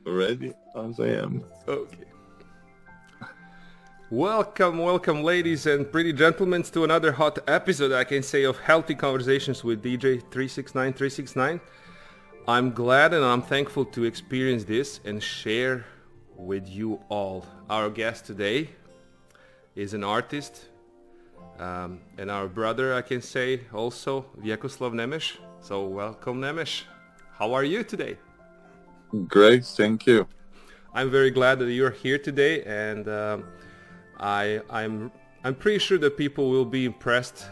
Ready as I am. Okay. Welcome, ladies and pretty gentlemen, to another hot episode, I can say, of Healthy Conversations with DJ 369. I'm glad and I'm thankful to experience this and share with you all. Our guest today is an artist and our brother, I can say, also, Vjekoslav Nemesh. So welcome, Nemesh. How are you today? Great, thank you. I'm very glad that you're here today, and I'm pretty sure that people will be impressed.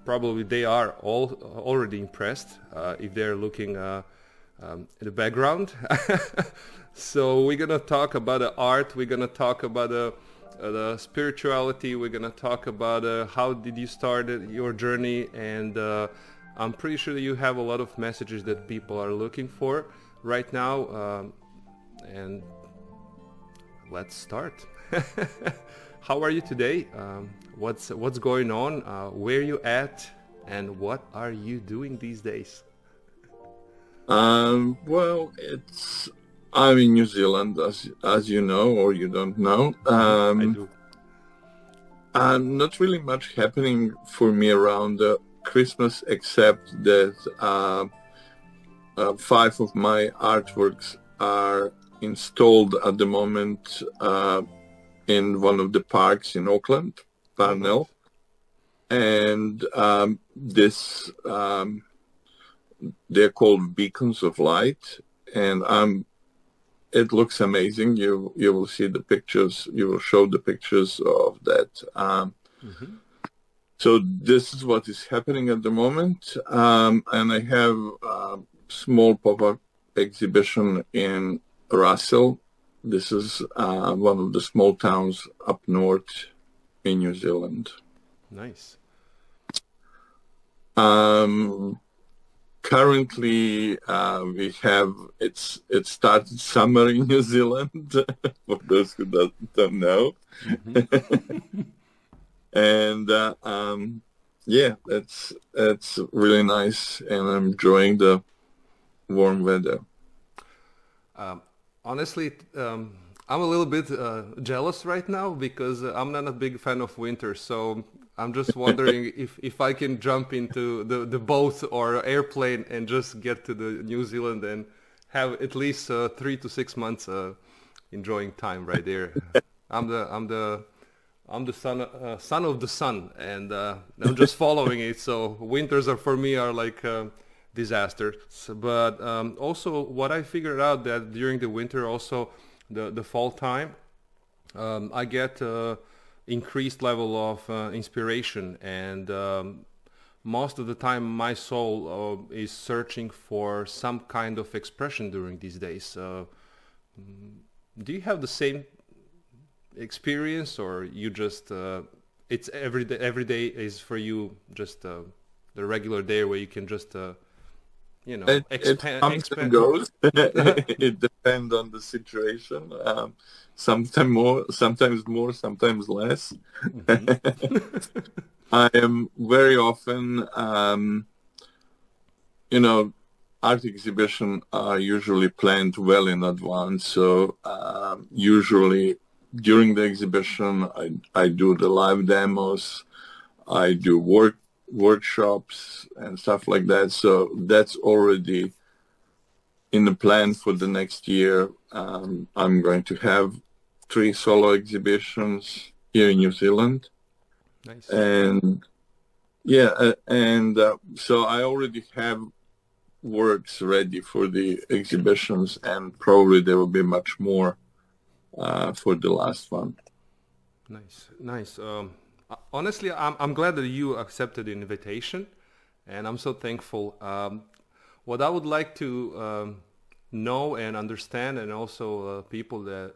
Probably they are all already impressed if they're looking in the background. So we're gonna talk about the art. We're gonna talk about the spirituality. We're gonna talk about how did you start your journey, and I'm pretty sure that you have a lot of messages that people are looking for right now, and let's start. How are you today? What's going on? Where you at? And what are you doing these days? Well, I'm in New Zealand, as you know, or you don't know. I do. Not really much happening for me around Christmas, except that 5 of my artworks are installed at the moment in one of the parks in Auckland, Parnell, and they're called beacons of light, and it looks amazing. You will see the pictures. You will show the pictures of that. So this is what is happening at the moment, and I have a small pop-up exhibition in Russell. This is one of the small towns up north in New Zealand. Nice. Currently, we have it started summer in New Zealand. For those who don't know, and yeah, it's really nice, and I'm enjoying the warm weather. Honestly, I'm a little bit jealous right now because I'm not a big fan of winter. So I'm just wondering if I can jump into the boat or airplane and just get to the New Zealand and have at least 3 to 6 months enjoying time right there. I'm the son of the sun, and I'm just following it. So winters for me are like disasters. But also what I figured out that during the winter, also the fall time, I get increased level of inspiration, and most of the time my soul is searching for some kind of expression during these days. Do you have the same experience, or you just it's every day is for you just the regular day where you can just expand. Goes. It depends on the situation. Sometimes more, sometimes less. I am very often, art exhibitions are usually planned well in advance. So usually during the exhibition, I do the live demos, I do workshops and stuff like that. So that's already in the plan for the next year. I'm going to have 3 solo exhibitions here in New Zealand. Nice. And yeah, so I already have works ready for the exhibitions, and probably there will be much more for the last one. Nice. Honestly, I'm glad that you accepted the invitation, and I'm so thankful. What I would like to know and understand, and also people that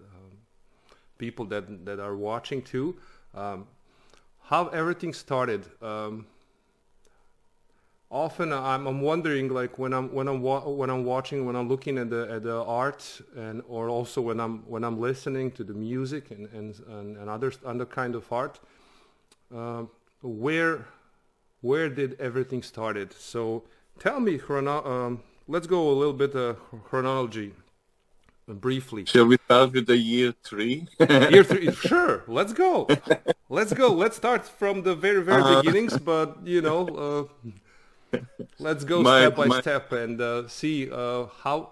are watching too, how everything started. Often I'm wondering, like when I'm watching, when I'm looking at the art, and or also when I'm listening to the music and other kind of art. Where did everything started? So tell me, let's go a little bit chronology. briefly. Shall we start with the year 3? Year 3, sure. Let's go. Let's go. Let's start from the very, very beginnings, but you know, let's go step by step and see how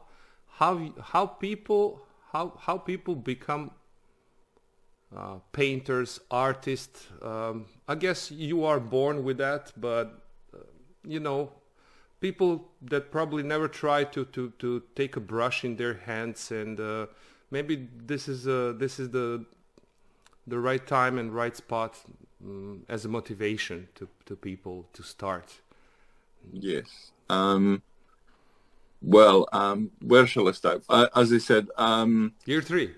people become painters, artists. I guess you are born with that, but you know, people that probably never try to take a brush in their hands, and maybe this is the right time and right spot as a motivation to people to start. Yes. Well, where shall I start? As I said, year 3.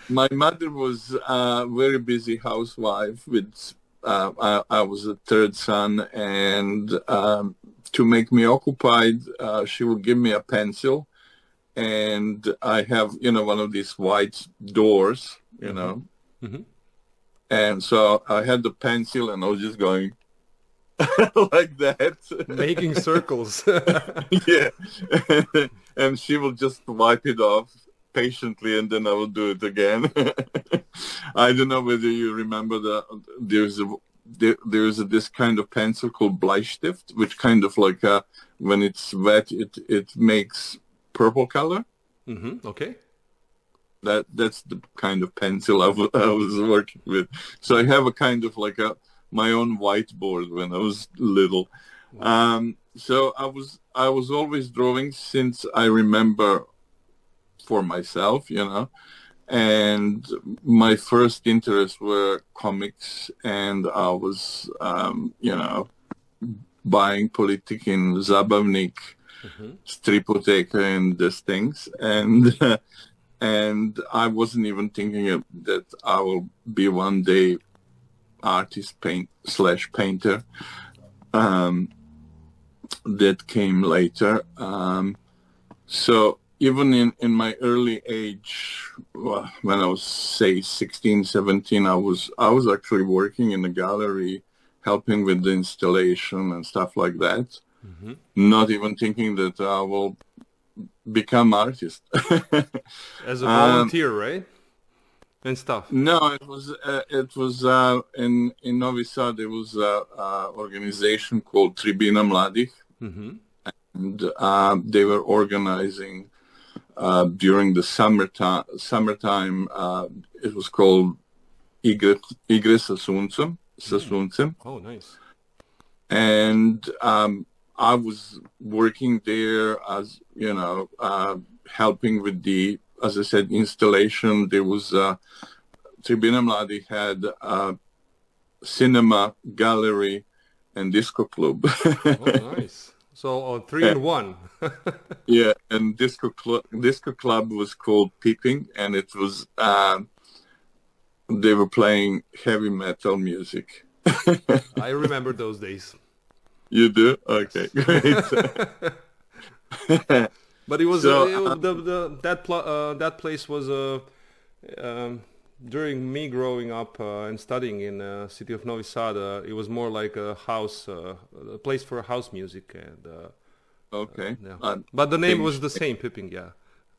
my mother was a very busy housewife. With I was the third son, and to make me occupied, she would give me a pencil, and I have, you know, one of these white doors, you know, and so I had the pencil, and I was just going like that, making circles. Yeah. And she will just wipe it off patiently, and then I will do it again. I don't know whether you remember there's this kind of pencil called Bleistift, which kind of like when it's wet, it makes purple color. Okay. That's the kind of pencil I was working with. So I have a kind of like my own whiteboard when I was little. So I was always drawing since I remember, for myself, you know. And my first interests were comics, and I was, you know, buying Politik in Zabavnik, Stripoteka, and these things. And I wasn't even thinking that I will be one day artist, painter. That came later. So even in my early age, when I was, say, 16, 17, I was actually working in a gallery, helping with the installation and stuff like that. Not even thinking that I will become artist. As a volunteer, right? And stuff. No, it was in Novi Sad. There was a organization called Tribina Mladih, and they were organizing during the summertime. It was called Igre sa suncem. Oh, nice. And I was working there as, you know, helping with the, as I said, installation. There was Tribina Mladih had a cinema, gallery, and disco club. Oh, nice. So 3 in 1. Yeah, and disco club was called Peeping, and it was they were playing heavy metal music. I remember those days. You do? Okay, great. But it was, that place was during me growing up and studying in the city of Novi Sad. It was more like a house, a place for house music, and okay. Yeah. But the name was the same, Pipping. Yeah.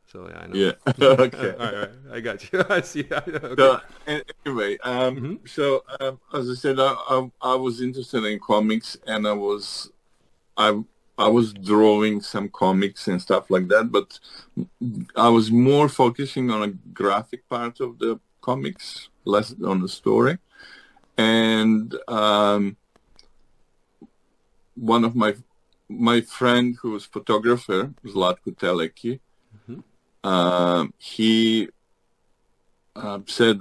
So yeah, I know. Yeah. Okay. All right, I got you. I see. Okay. So anyway, so as I said, I was interested in comics, and I was drawing some comics and stuff like that, but I was more focusing on a graphic part of the comics, less on the story. And one of my friend who was photographer, Zlatko Teleki, he said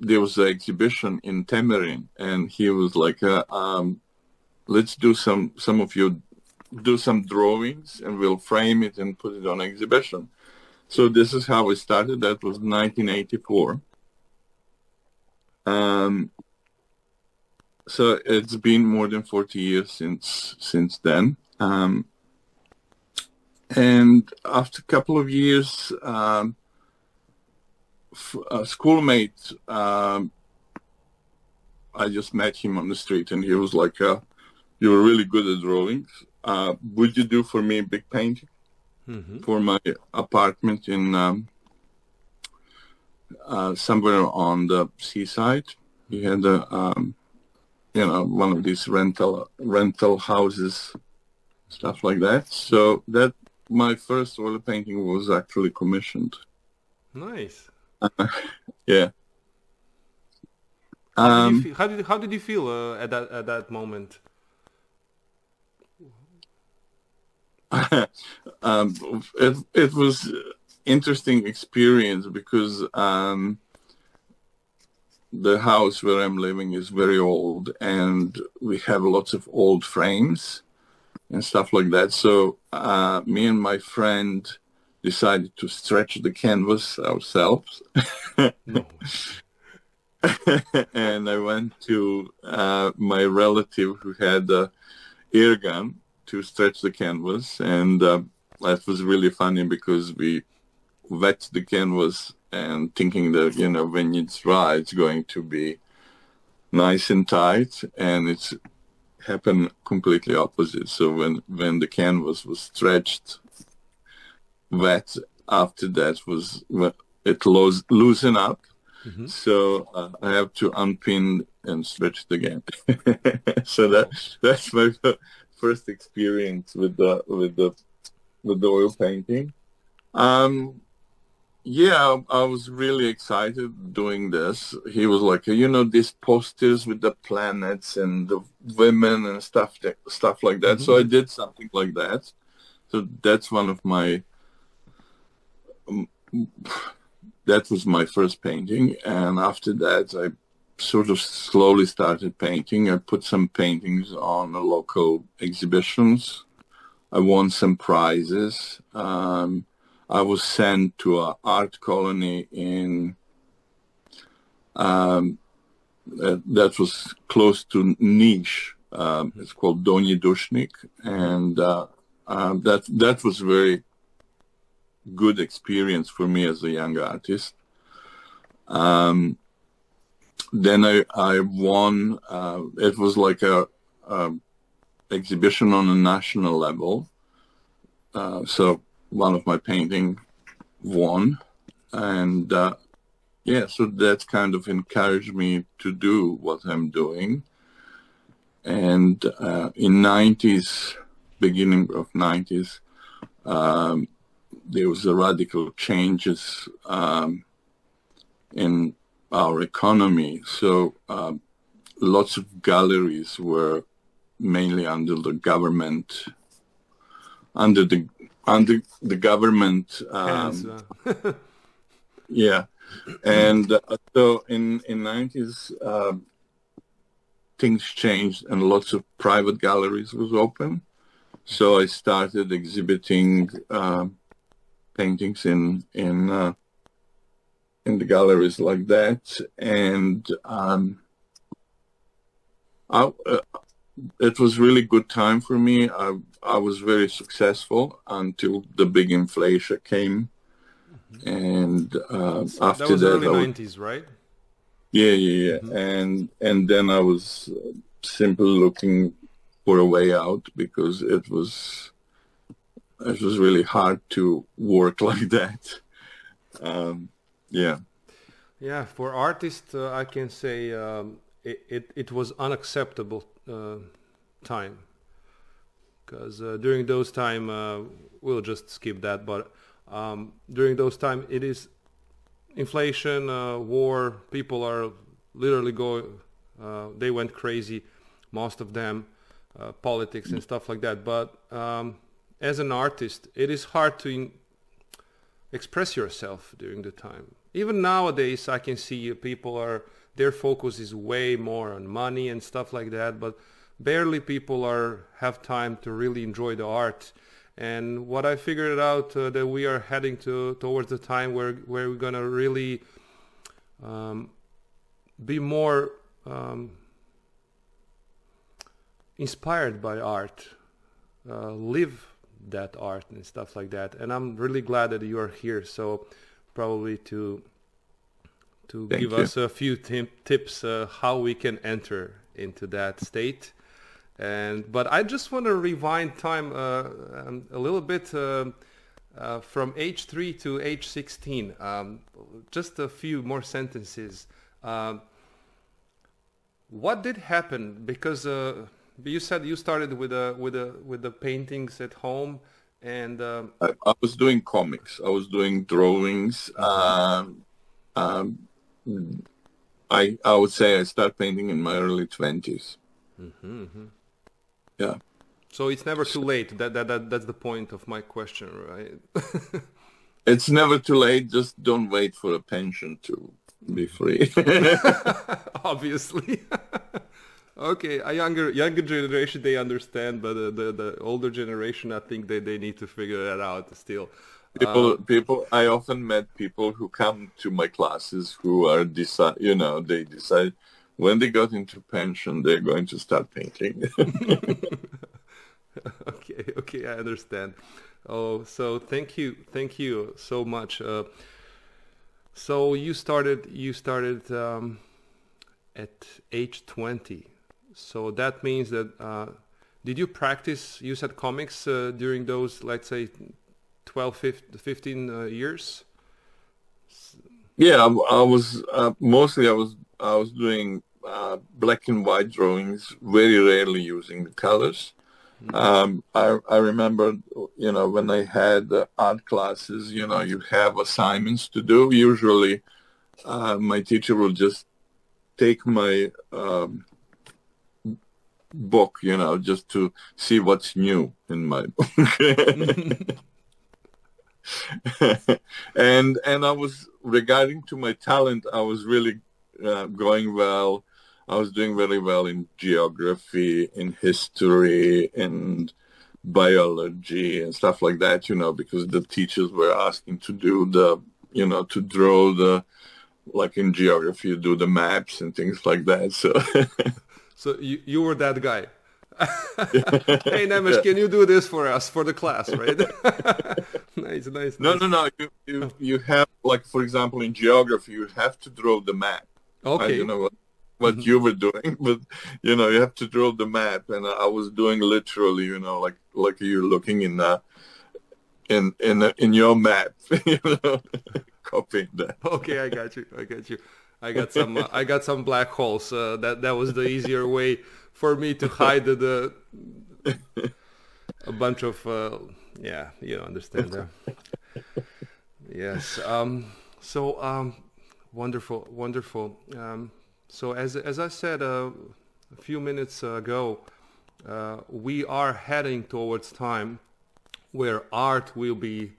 there was an exhibition in Temerin, and he was like, let's do some of you do some drawings, and we'll frame it and put it on exhibition. So this is how it started. That was 1984. So it's been more than 40 years since then. And after a couple of years, a schoolmate, I just met him on the street, and he was like, you were really good at drawings. Would you do for me a big painting? for my apartment in somewhere on the seaside. He had a one of these rental houses, stuff like that. So that my first oil painting was actually commissioned. Nice. Yeah. How did you feel at that moment? It was interesting experience because the house where I'm living is very old, and we have lots of old frames and stuff like that. So me and my friend decided to stretch the canvas ourselves. No. And I went to my relative who had a air gun to stretch the canvas, and that was really funny because we wet the canvas and thinking that, when it's dry, it's going to be nice and tight, and it's happened completely opposite. So when the canvas was stretched, wet, after that it loosened up. Mm-hmm. So I have to unpin and stretch it again. So that's my first experience with the oil painting. Yeah, I was really excited doing this. He was like, these posters with the planets and the women and stuff like that. Mm-hmm. So I did something like that. So that's one of my. That was my first painting, and after that I sort of slowly started painting. I put some paintings on local exhibitions. I won some prizes. I was sent to an art colony in that was close to Niš. It's called Donji Dušnik, and that was very good experience for me as a young artist. Then I won. It was like a exhibition on a national level. So one of my painting won, and so that kind of encouraged me to do what I'm doing. And in beginning of 90s, there was a radical changes in our economy. So lots of galleries were mainly under the government, yeah. And so in 90s, things changed and lots of private galleries was open. So I started exhibiting paintings in the galleries like that, and it was really good time for me. I was very successful until the big inflation came, and after that was that, early 90s, right? Yeah. Mm-hmm. And then I was simply looking for a way out because it was really hard to work like that. Yeah, for artists, I can say it was unacceptable time, because during those time, we'll just skip that, but during those time it is inflation, war, people are literally they went crazy, most of them, politics and stuff like that. But as an artist, it is hard to express yourself during the time. Even nowadays, I can see their focus is way more on money and stuff like that, but barely people have time to really enjoy the art. And what I figured out that we are heading towards the time where we're gonna really be more inspired by art, live that art and stuff like that. And I'm really glad that you are here. So probably to give us a few tips how we can enter into that state. But I just want to rewind time a little bit. from age 3 to age 16, just a few more sentences. What did happen? Because you said you started with the paintings at home, and I was doing comics. I was doing drawings. I would say I started painting in my early 20s. Yeah. So it's never too late. That's the point of my question, right? It's never too late. Just don't wait for a pension to be free. Obviously. Okay, a younger generation, they understand, but the older generation, I think they need to figure that out still. I often met people who come to my classes who are they decide when they got into pension, they're going to start painting. Okay, I understand. Oh, so thank you so much. So you started at age 20. So that means that did you practice? You said comics during those, let's say, 12, 15 years. Yeah, I was mostly I was doing black and white drawings, very rarely using the colors. I remember, when I had art classes, you have assignments to do. Usually, my teacher will just take my book, just to see what's new in my book. and I was, regarding to my talent, I was really going well. I was doing very well in geography, in history, and biology and stuff like that, because the teachers were asking to do to draw like in geography, you do the maps and things like that. So you were that guy. Hey, Nemesh, can you do this for us, for the class, right? Nice. No. You have, like, for example, in geography, you have to draw the map. Okay. I don't know what you were doing, but you have to draw the map, and I was doing literally, like you're looking in your map, copying that. Okay, I got you. I got some black holes. That was the easier way for me to hide a bunch of you understand that. Yes. So wonderful. So as I said a few minutes ago, we are heading towards time where art will be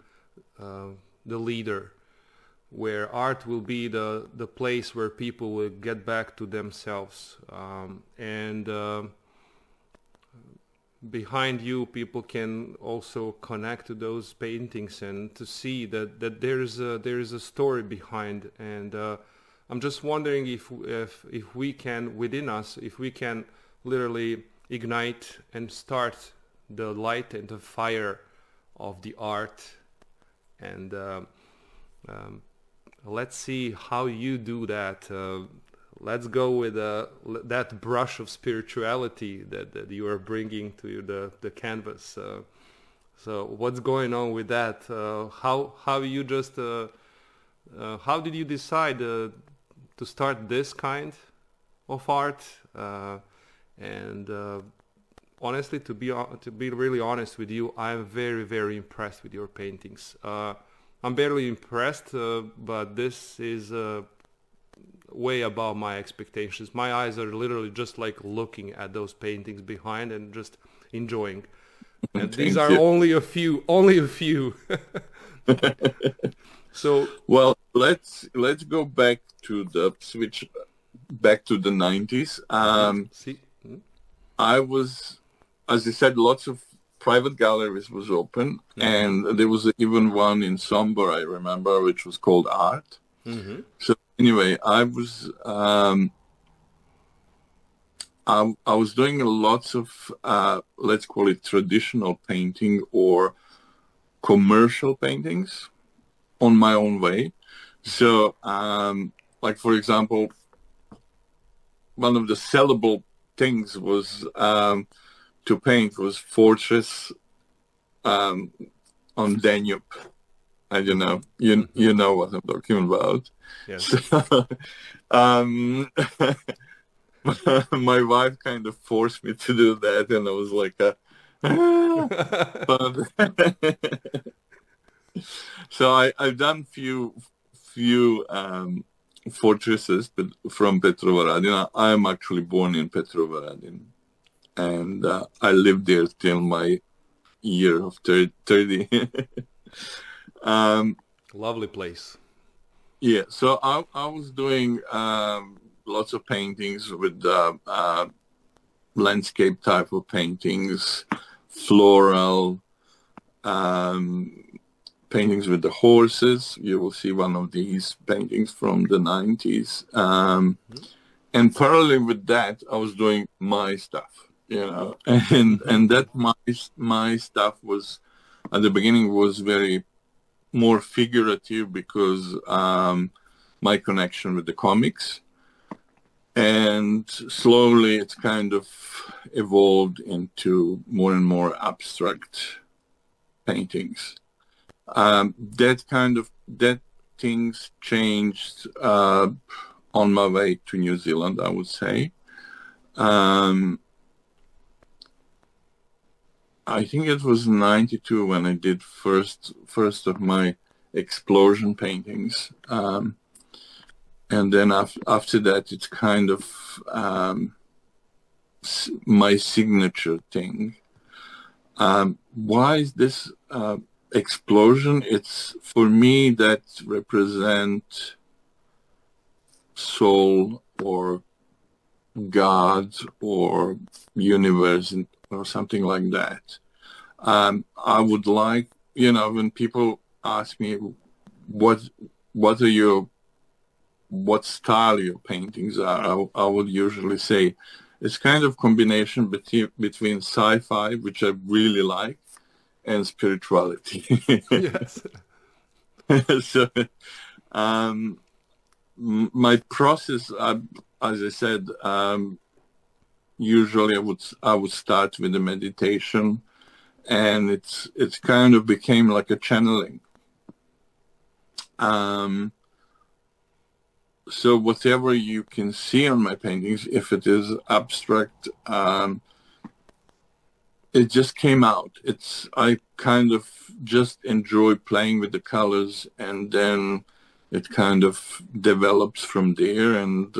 the leader, where art will be the place where people will get back to themselves. And behind you, people can also connect to those paintings and to see that there is a story behind. And I'm just wondering if we can, within us, if we can literally ignite and start the light and the fire of the art. And let's see how you do that. Let's go with that brush of spirituality that you are bringing to the canvas. So what's going on with that? How you just how did you decide to start this kind of art? And honestly, to be really honest with you, I'm very, very impressed with your paintings. I'm barely impressed, but this is way above my expectations. My eyes are literally just like looking at those paintings behind and just enjoying. And these are only a few. So well, let's go back to the 90s. I was, as I said, lots of private galleries was open, and there was even one in Sombor, I remember, which was called Art. So anyway, I was doing lots of let's call it traditional painting or commercial paintings on my own way. So like, for example, one of the sellable things was to paint was fortress on Danube. I don't know. You know what I'm talking about. Yes. So, my wife kind of forced me to do that, and I was like, but so I've done few fortresses from Petrovaradin. I'm actually born in Petrovaradin, and I lived there till my year of 30. Lovely place. Yeah, so I was doing lots of paintings with landscape type of paintings, floral, paintings with the horses. You will see one of these paintings from the 90s. And parallel with that, I was doing my stuff, you know, and that my stuff was, at the beginning, was very more figurative because my connection with the comics, and slowly it's kind of evolved into more and more abstract paintings. That things changed on my way to New Zealand, I would say. I think it was 92 when I did first of my explosion paintings, and then after that it's kind of my signature thing. Why is this explosion? It's, for me, that represent soul or God or universe or something like that. I would like, you know, when people ask me what style your paintings are, I would usually say it's kind of combination between sci-fi, which I really like, and spirituality. Yes. So my process, as I said, usually I would start with a meditation, and it's kind of became like a channeling. So whatever you can see on my paintings, if it is abstract, it just came out. I kind of just enjoy playing with the colors, and then it kind of develops from there. And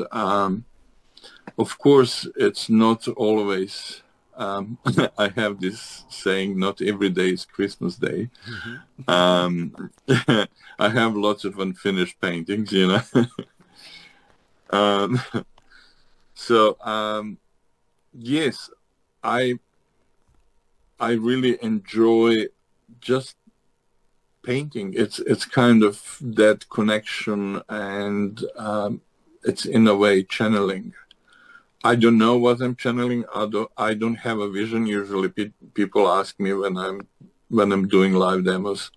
of course, it's not always, I have this saying, not every day is Christmas Day. I have lots of unfinished paintings, you know. Yes, I really enjoy just painting. It's kind of that connection, and it's in a way channeling. I don't know what I'm channeling. I don't have a vision. Usually people ask me when I'm doing live demos,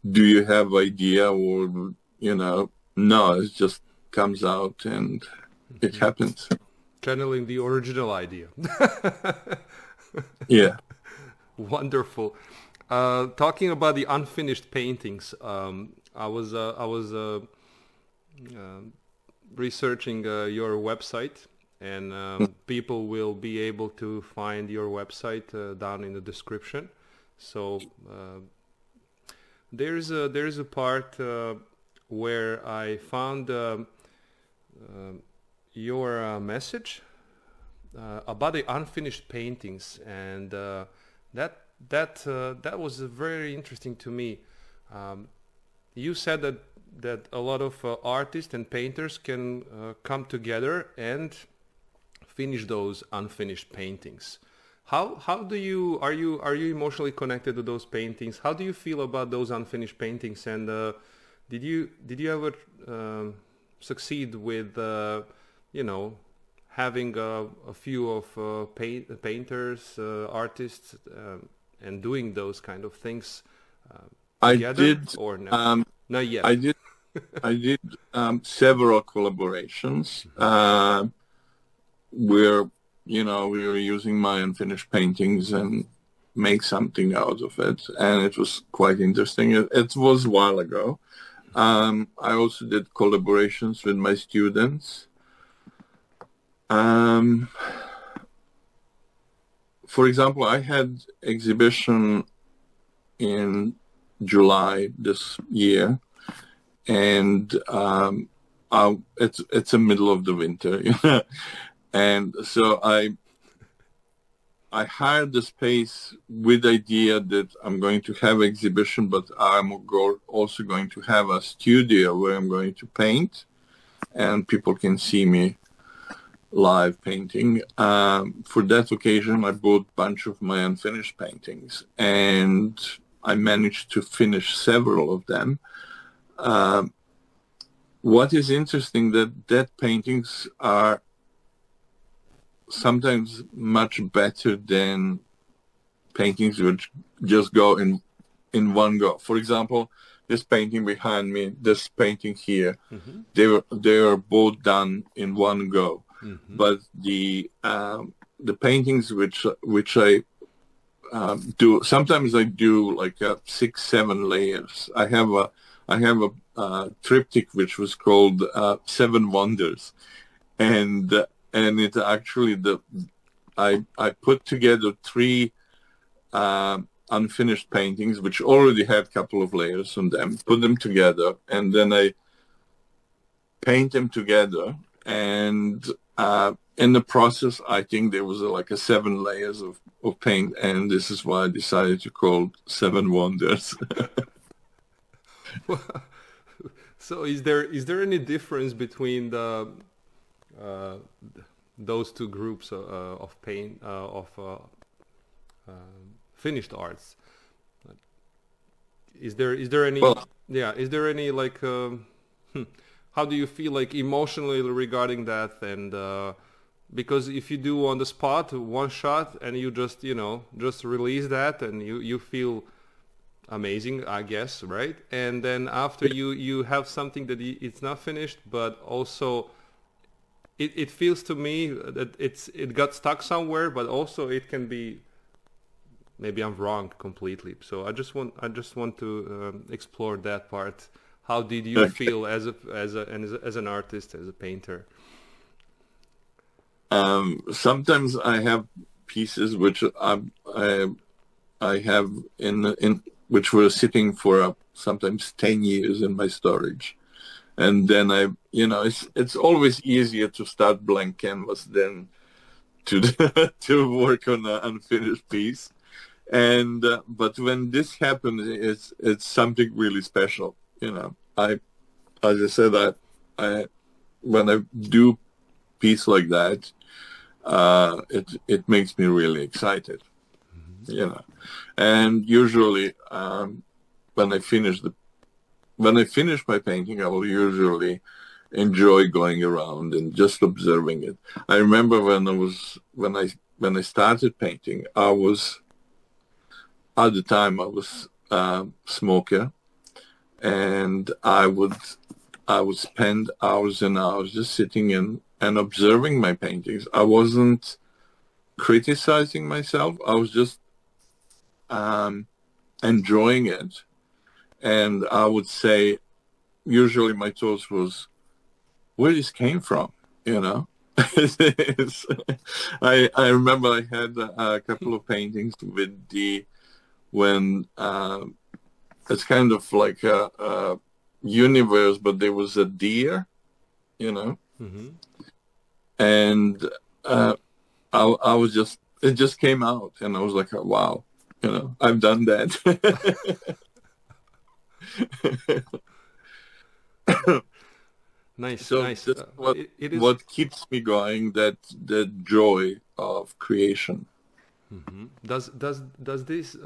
do you have idea? Or, you know, no, it just comes out and it happens. Channeling the original idea. Yeah. Wonderful. Talking about the unfinished paintings, I was researching your website, and people will be able to find your website down in the description. So there is a part where I found your message about the unfinished paintings, and that was very interesting to me. You said that a lot of artists and painters can come together and finish those unfinished paintings. How do you are you emotionally connected to those paintings? How do you feel about those unfinished paintings? And did you ever succeed with you know, having a few of painters, artists, and doing those kind of things together? I did, or no? Not yet. I did several collaborations where, you know, we were using my unfinished paintings, and make something out of it, and it was quite interesting. It was a while ago. I also did collaborations with my students. For example, I had exhibition in July this year, and it's the middle of the winter, and so I hired the space with the idea that I'm going to have exhibition, but I'm also going to have a studio where I'm going to paint, and people can see me live painting. For that occasion, I bought a bunch of my unfinished paintings, and I managed to finish several of them. What is interesting that paintings are sometimes much better than paintings which just go in one go. For example, this painting behind me, this painting here, they are both done in one go. But the paintings which I do, sometimes I do like 6-7 layers. I have a triptych which was called Seven Wonders, and it actually I put together 3 unfinished paintings which already had a couple of layers on them, put them together, and then I paint them together, and in the process I think there was like 7 layers of paint, and this is why I decided to call it Seven Wonders. So is there any difference between those two groups of paint finished arts? Is there any? Well, yeah, is there any like? How do you feel like emotionally regarding that? And because if you do on the spot one shot and you just just release that, and you feel amazing, I guess, right? And then after you have something that it's not finished, but also it feels to me that it got stuck somewhere, but also it can be, maybe I'm wrong completely. So I just want to explore that part. How did you feel as an artist, as a painter? Sometimes I have pieces which I have in which were sitting for sometimes 10 years in my storage, and then it's always easier to start blank canvas than to work on an unfinished piece, and but when this happens, it's something really special. As I said, when I do piece like that, it makes me really excited. And usually when I finish my painting, I will usually enjoy going around and just observing it. I remember when I started painting, at the time I was a smoker, and I would spend hours and hours just sitting and observing my paintings. I wasn't criticizing myself. I was just enjoying it, and I would say usually my thoughts was, where this came from, I remember I had a couple of paintings with when it's kind of like a universe, but there was a deer, and I was it just came out, and I was like, oh, wow. I've done that. Nice, so nice. What keeps me going, that joy of creation. Does these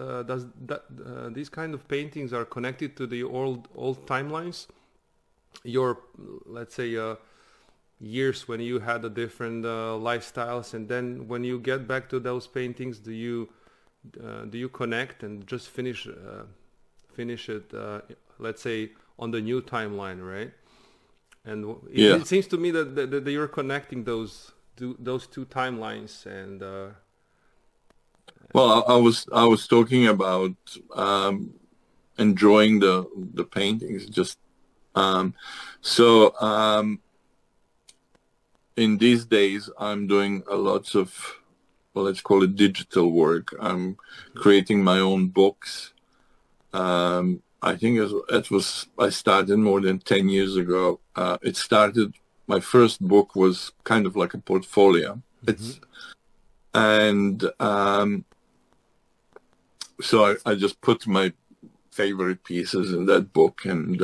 kind of paintings are connected to the old timelines? Your, let's say, years when you had a different lifestyles, and then when you get back to those paintings, do you connect and just finish it, let's say, on the new timeline, right? And it seems to me that you're connecting those two timelines, and Well, I was talking about enjoying the paintings. Just in these days, I'm doing a lots of, well, let's call it digital work. I'm creating my own books. I think I started more than 10 years ago. My first book was kind of like a portfolio. So I just put my favorite pieces in that book, and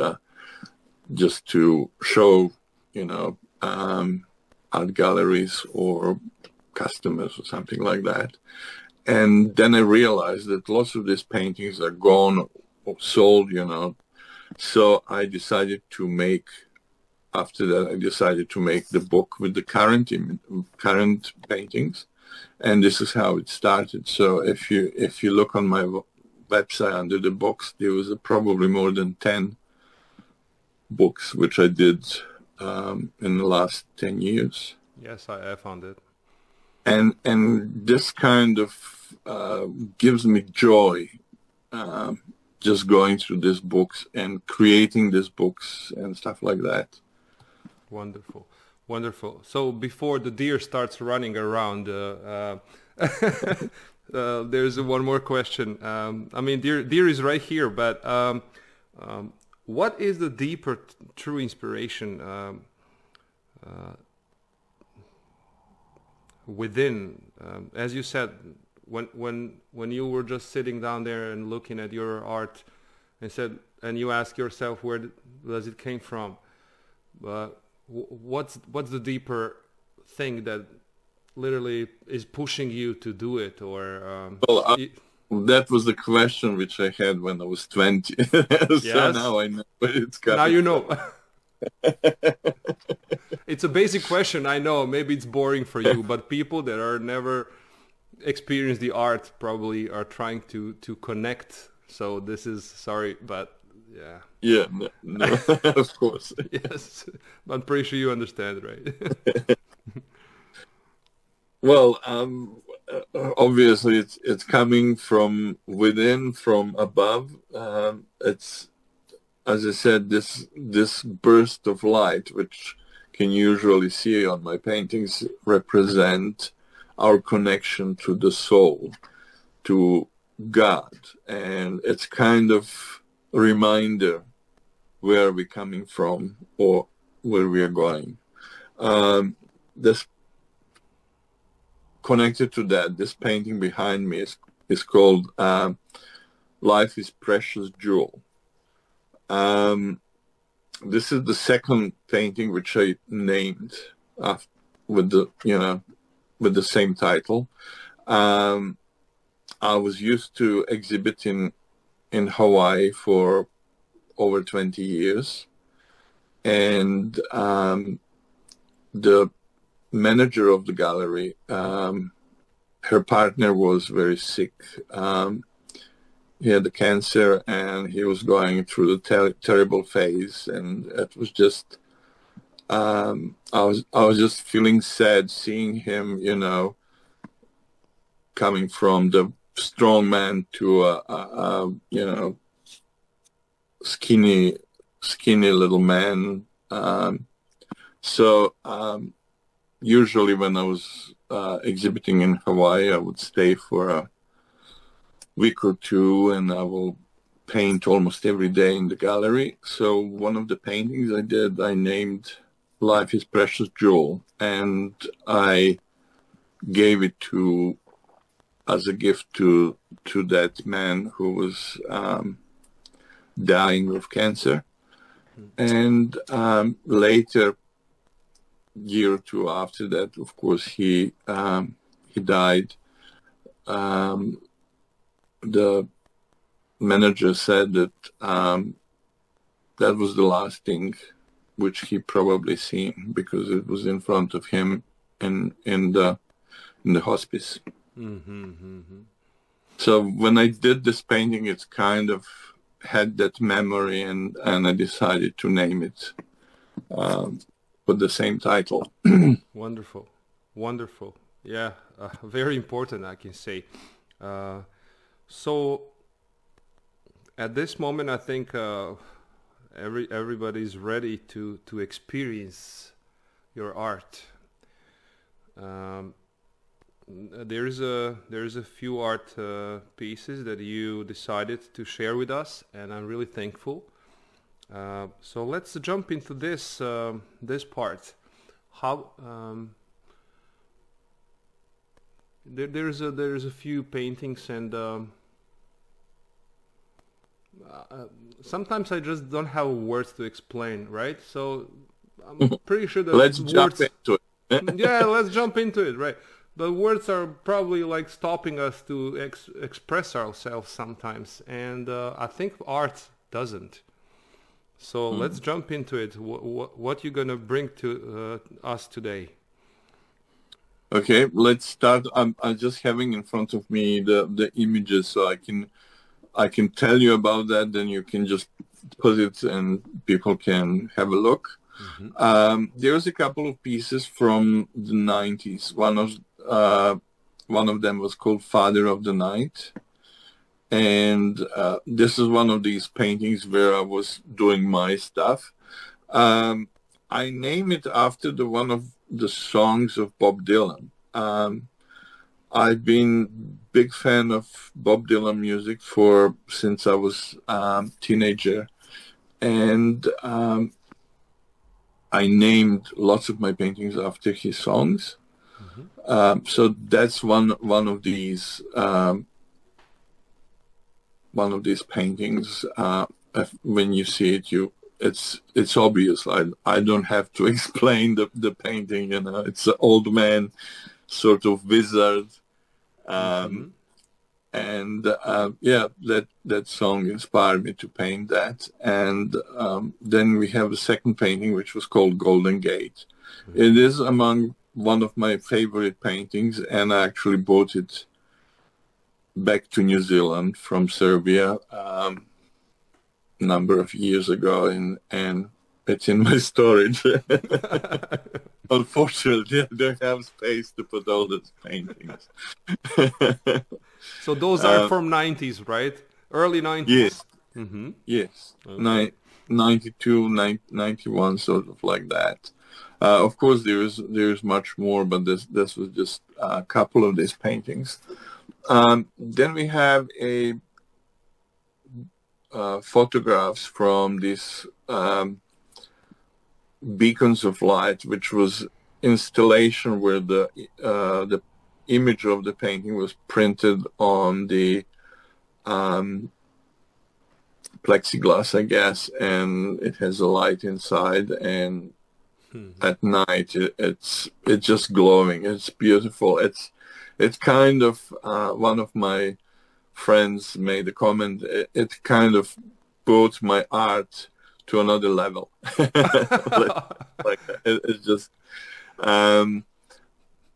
just to show, art galleries or customers or something like that. And then I realized that lots of these paintings are gone or sold, So I decided to make, after that, I decided to make the book with the current paintings. And this is how it started. So if you look on my website under the books, there was probably more than 10 books which I did in the last 10 years. Yes, I found it. And this kind of gives me joy, just going through these books and creating these books and stuff like that. Wonderful. Wonderful. So before the deer starts running around, there's one more question. I mean, deer is right here, but what is the deeper true inspiration within? As you said, when you were just sitting down there and looking at your art, and you ask yourself, where does it came from? What's the deeper thing that literally is pushing you to do it? Or that was the question which I had when I was 20. So yes. Now I know where it's coming. Now you know. It's a basic question, I know. Maybe it's boring for you, but people that are never experienced the art probably are trying to connect. So this is, sorry, but yeah. Yeah, no, of course. Yes, I'm pretty sure you understand, right? Well, obviously it's coming from within, from above. It's, as I said, this burst of light, which can usually see on my paintings, represent our connection to the soul, to God, and it's kind of a reminder where we're coming from or where we are going. This connected to that, this painting behind me is called Life is Precious Jewel. This is the second painting which I named with the same title. I was used to exhibiting in Hawaii for over 20 years, and the manager of the gallery, her partner was very sick. He had the cancer, and he was going through the terrible phase, and it was just I was just feeling sad seeing him, coming from the strong man to a skinny little man. So usually when I was exhibiting in Hawaii, I would stay for a week or two, and I will paint almost every day in the gallery. So one of the paintings I did, I named Life is Precious Jewel, and I gave it as a gift to that man who was dying of cancer. And later, year or two after that, of course, he died. The manager said that that was the last thing which he probably seen, because it was in front of him in the hospice. So when I did this painting, it's kind of had that memory, and I decided to name it with the same title. Wonderful. Yeah, very important, I can say. So at this moment, I think everybody's ready to experience your art. There's a few art pieces that you decided to share with us, and I'm really thankful. So let's jump into this this part. How there's a few paintings, and sometimes I just don't have words to explain, right? So I'm pretty sure that let's jump into it. Yeah, let's jump into it, right? The words are probably like stopping us to express ourselves sometimes, and I think art doesn't. So let's jump into it. What you gonna bring to us today? Okay, let's start. I'm just having in front of me the images, so I can tell you about that. Then you can just put it, and people can have a look. There's a couple of pieces from the 90s. One of them was called Father of the Night. And this is one of these paintings where I was doing my stuff. I name it after one of the songs of Bob Dylan. I've been big fan of Bob Dylan music since I was a teenager. And I named lots of my paintings after his songs. So that's one of these paintings. When you see it, it's obvious. I don't have to explain the painting. You know, it's an old man, sort of wizard. And yeah, that song inspired me to paint that. And then we have a second painting, which was called Golden Gate. It is among one of my favorite paintings, and I actually bought it back to New Zealand from Serbia a number of years ago, and it's in my storage. Unfortunately, I don't have space to put all those paintings. So those are from 90s, right? Early 90s? Yes. Yes. Okay. 92, 91, sort of like that. Of course, there's much more, but this was just a couple of these paintings. Then we have photographs from these beacons of light, which was installation where the image of the painting was printed on the plexiglass, I guess, and it has a light inside, and at night it's just glowing. It's beautiful. It's kind of one of my friends made a comment. It kind of brought my art to another level. like it's just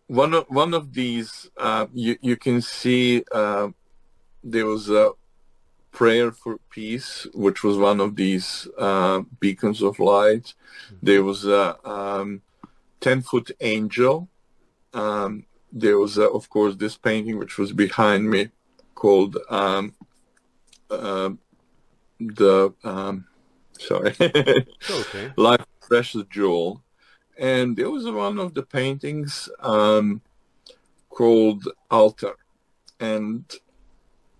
one of these. You can see there was a prayer for peace, which was one of these beacons of light. There was a 10-foot angel. There was, of course, this painting, which was behind me, called okay. Life Precious Jewel. And there was one of the paintings called Altar. And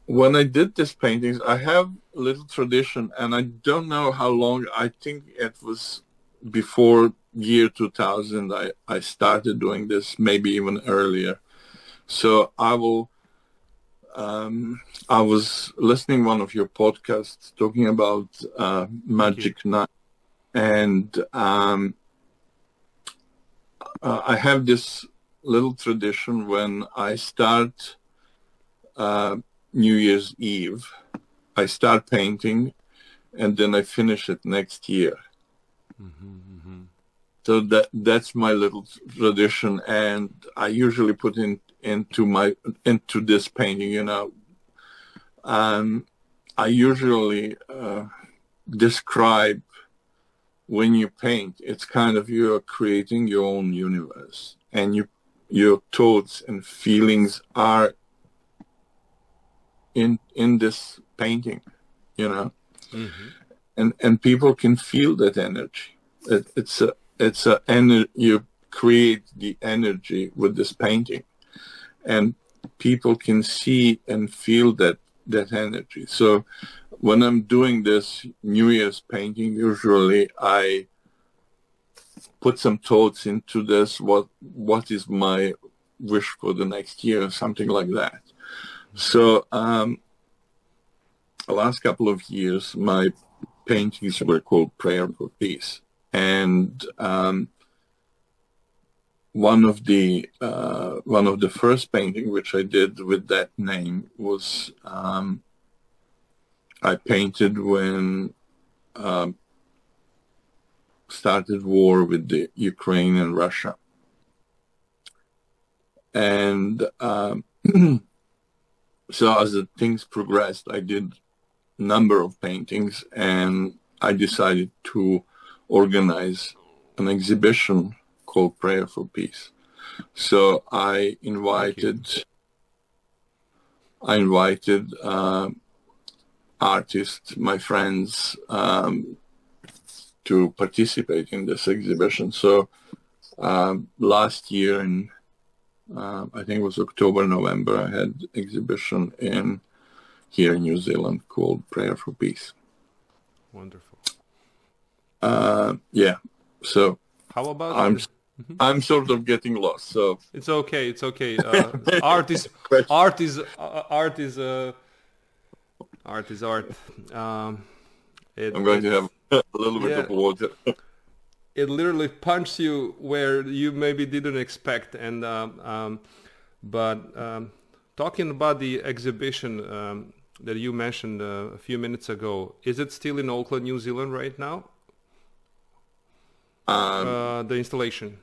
when I did these paintings, I have a little tradition, and I don't know how long. I think it was before year 2000 I started doing this, maybe even earlier. So I was listening one of your podcasts talking about Magic NO'i, and I have this little tradition when I start New Year's Eve. I start painting, and then I finish it next year. So that's my little tradition, and I usually put into this painting. You know, I usually describe when you paint. It's kind of you are creating your own universe, and your thoughts and feelings are in this painting, you know, and people can feel that energy. It's a you create the energy with this painting, and people can see and feel that energy. So when I'm doing this New Year's painting, usually I put some thoughts into this. What is my wish for the next year, something like that. So the last couple of years, my paintings were called Prayer for Peace, and one of the first painting which I did with that name was I painted when started war with the Ukraine and Russia, and so as the things progressed, I did a number of paintings, and I decided to organize an exhibition called Prayer for Peace. So I invited artists, my friends, to participate in this exhibition. So last year in I think it was October, November, I had an exhibition here in New Zealand called Prayer for Peace. Wonderful. Yeah. So how about I'm sort of getting lost. So it's okay. It's okay. Art is art. I'm going to have a little bit of water. It literally punches you where you maybe didn't expect. And but talking about the exhibition that you mentioned a few minutes ago, is it still in Auckland, New Zealand right now? The installation.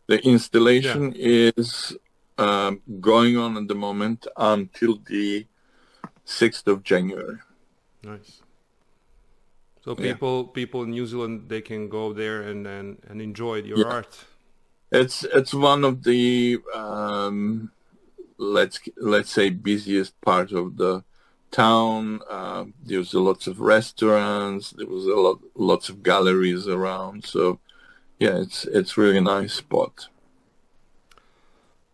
The installation is going on at the moment until the 6th of January. Nice. So people in New Zealand, they can go there and enjoy your art. It's one of the let's say busiest part of the town. There's lots of restaurants. There was lots of galleries around. So yeah, it's really nice spot.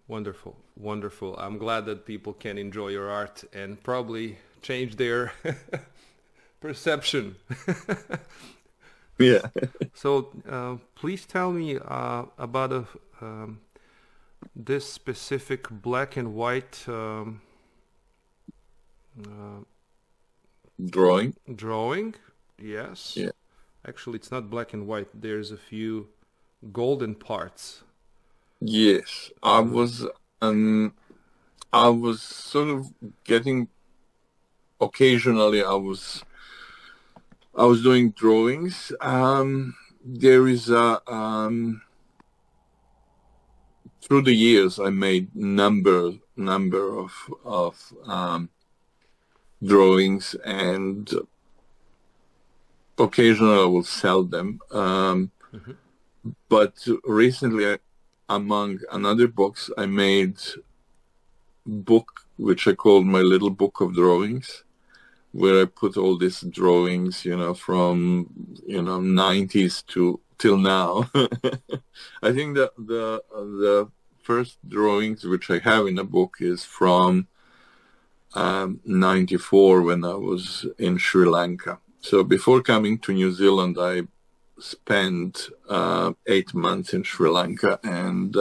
Wonderful, wonderful. I'm glad that people can enjoy your art and probably change their perception. Yeah. So please tell me about this specific black and white drawing. Yes. Yeah. Actually, it's not black and white. There's a few golden parts. Yes, I was sort of getting, occasionally I was doing drawings. There is a through the years I made number of drawings, and occasionally I will sell them. But recently, among another books, I made a book which I called My Little Book of Drawings, where I put all these drawings, from 90s till now. I think that the first drawings which I have in the book is from 94, when I was in Sri Lanka. So before coming to New Zealand, I spent 8 months in Sri Lanka, and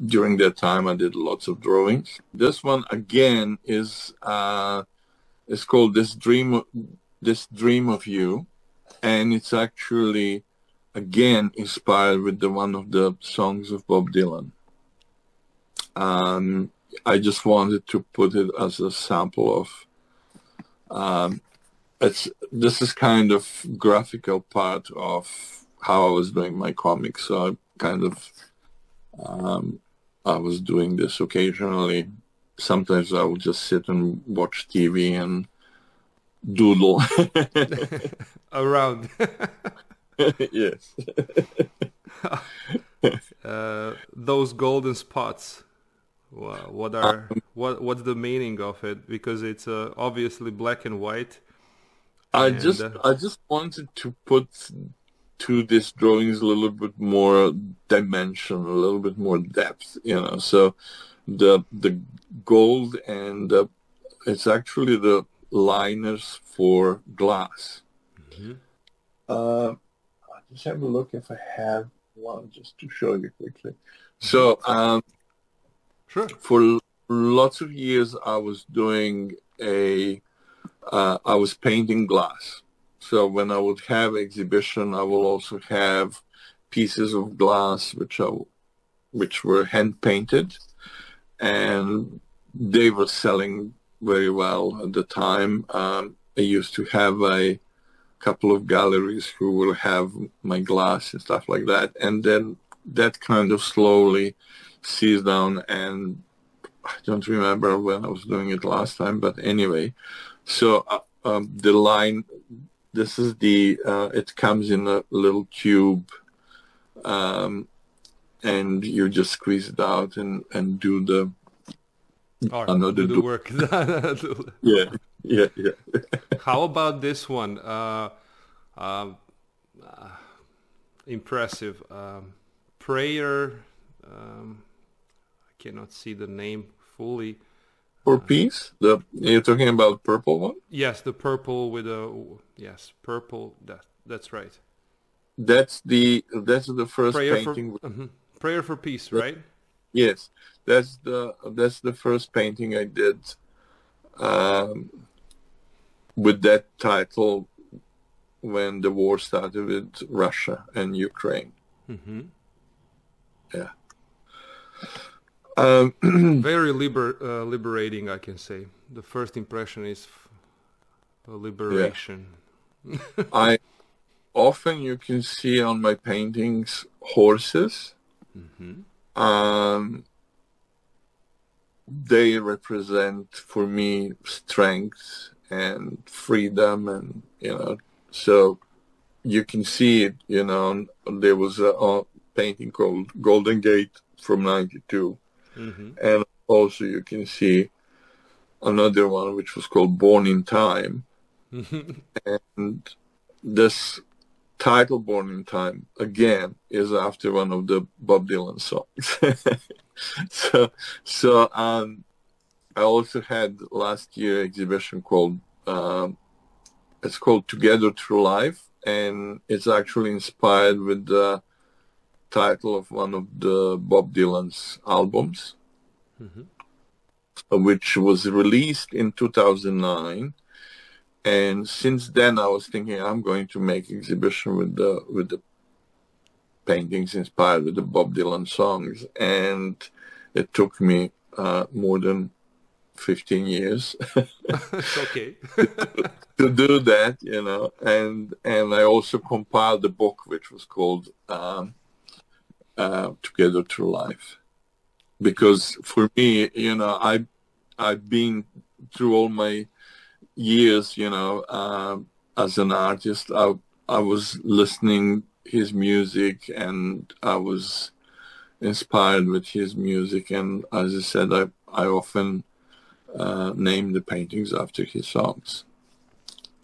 during that time I did lots of drawings. This one again is called This Dream of You, and it's actually again inspired with one of the songs of Bob Dylan. I just wanted to put it as a sample of this is kind of graphical part of how I was doing my comics. So I kind of I was doing this occasionally. Sometimes I would just sit and watch TV and doodle around. Yes. Those golden spots. Wow. What's the meaning of it? Because it's obviously black and white. I just wanted to put to these drawings a little bit more dimension, a little bit more depth, So the gold and it's actually the liners for glass. Mm-hmm. I'll just have a look if I have one just to show you quickly. So sure. For lots of years I was doing I was painting glass. So when I would have exhibition, I will also have pieces of glass which were hand painted, and they were selling very well at the time. I used to have a couple of galleries who will have my glass and stuff like that, and then that kind of slowly ceased down, and I don't remember when I was doing it last time, but anyway. So the line, this is it comes in a little tube, and you just squeeze it out and do the work. Yeah. How about this one? Impressive. Prayer. I cannot see the name fully. For peace? You're talking about purple one? Yes, the purple with purple. That's right. That's the first prayer painting. Prayer for peace, right? Yes, that's the first painting I did with that title when the war started with Russia and Ukraine. Mm-hmm. Yeah. Very liberating, I can say. The first impression is liberation. Yeah. Often you can see on my paintings horses. Mm-hmm. They represent for me strength and freedom, and so you can see it. There was a painting called Golden Gate from '92. Mm-hmm. And also you can see another one which was called Born in Time. And this title, Born in Time, again, is after one of the Bob Dylan songs. So I also had last year exhibition called, it's called Together Through Life, and it's actually inspired with the title of one of the Bob Dylan's albums, mm-hmm. which was released in 2009. And since then, I was thinking I'm going to make exhibition with the paintings inspired with the Bob Dylan songs, and it took me more than 15 years. It's okay. to do that, and I also compiled a book which was called Together Through Life, because for me, I've been through all my years, as an artist. I was listening his music, and I was inspired with his music, and as I said, I often name the paintings after his songs.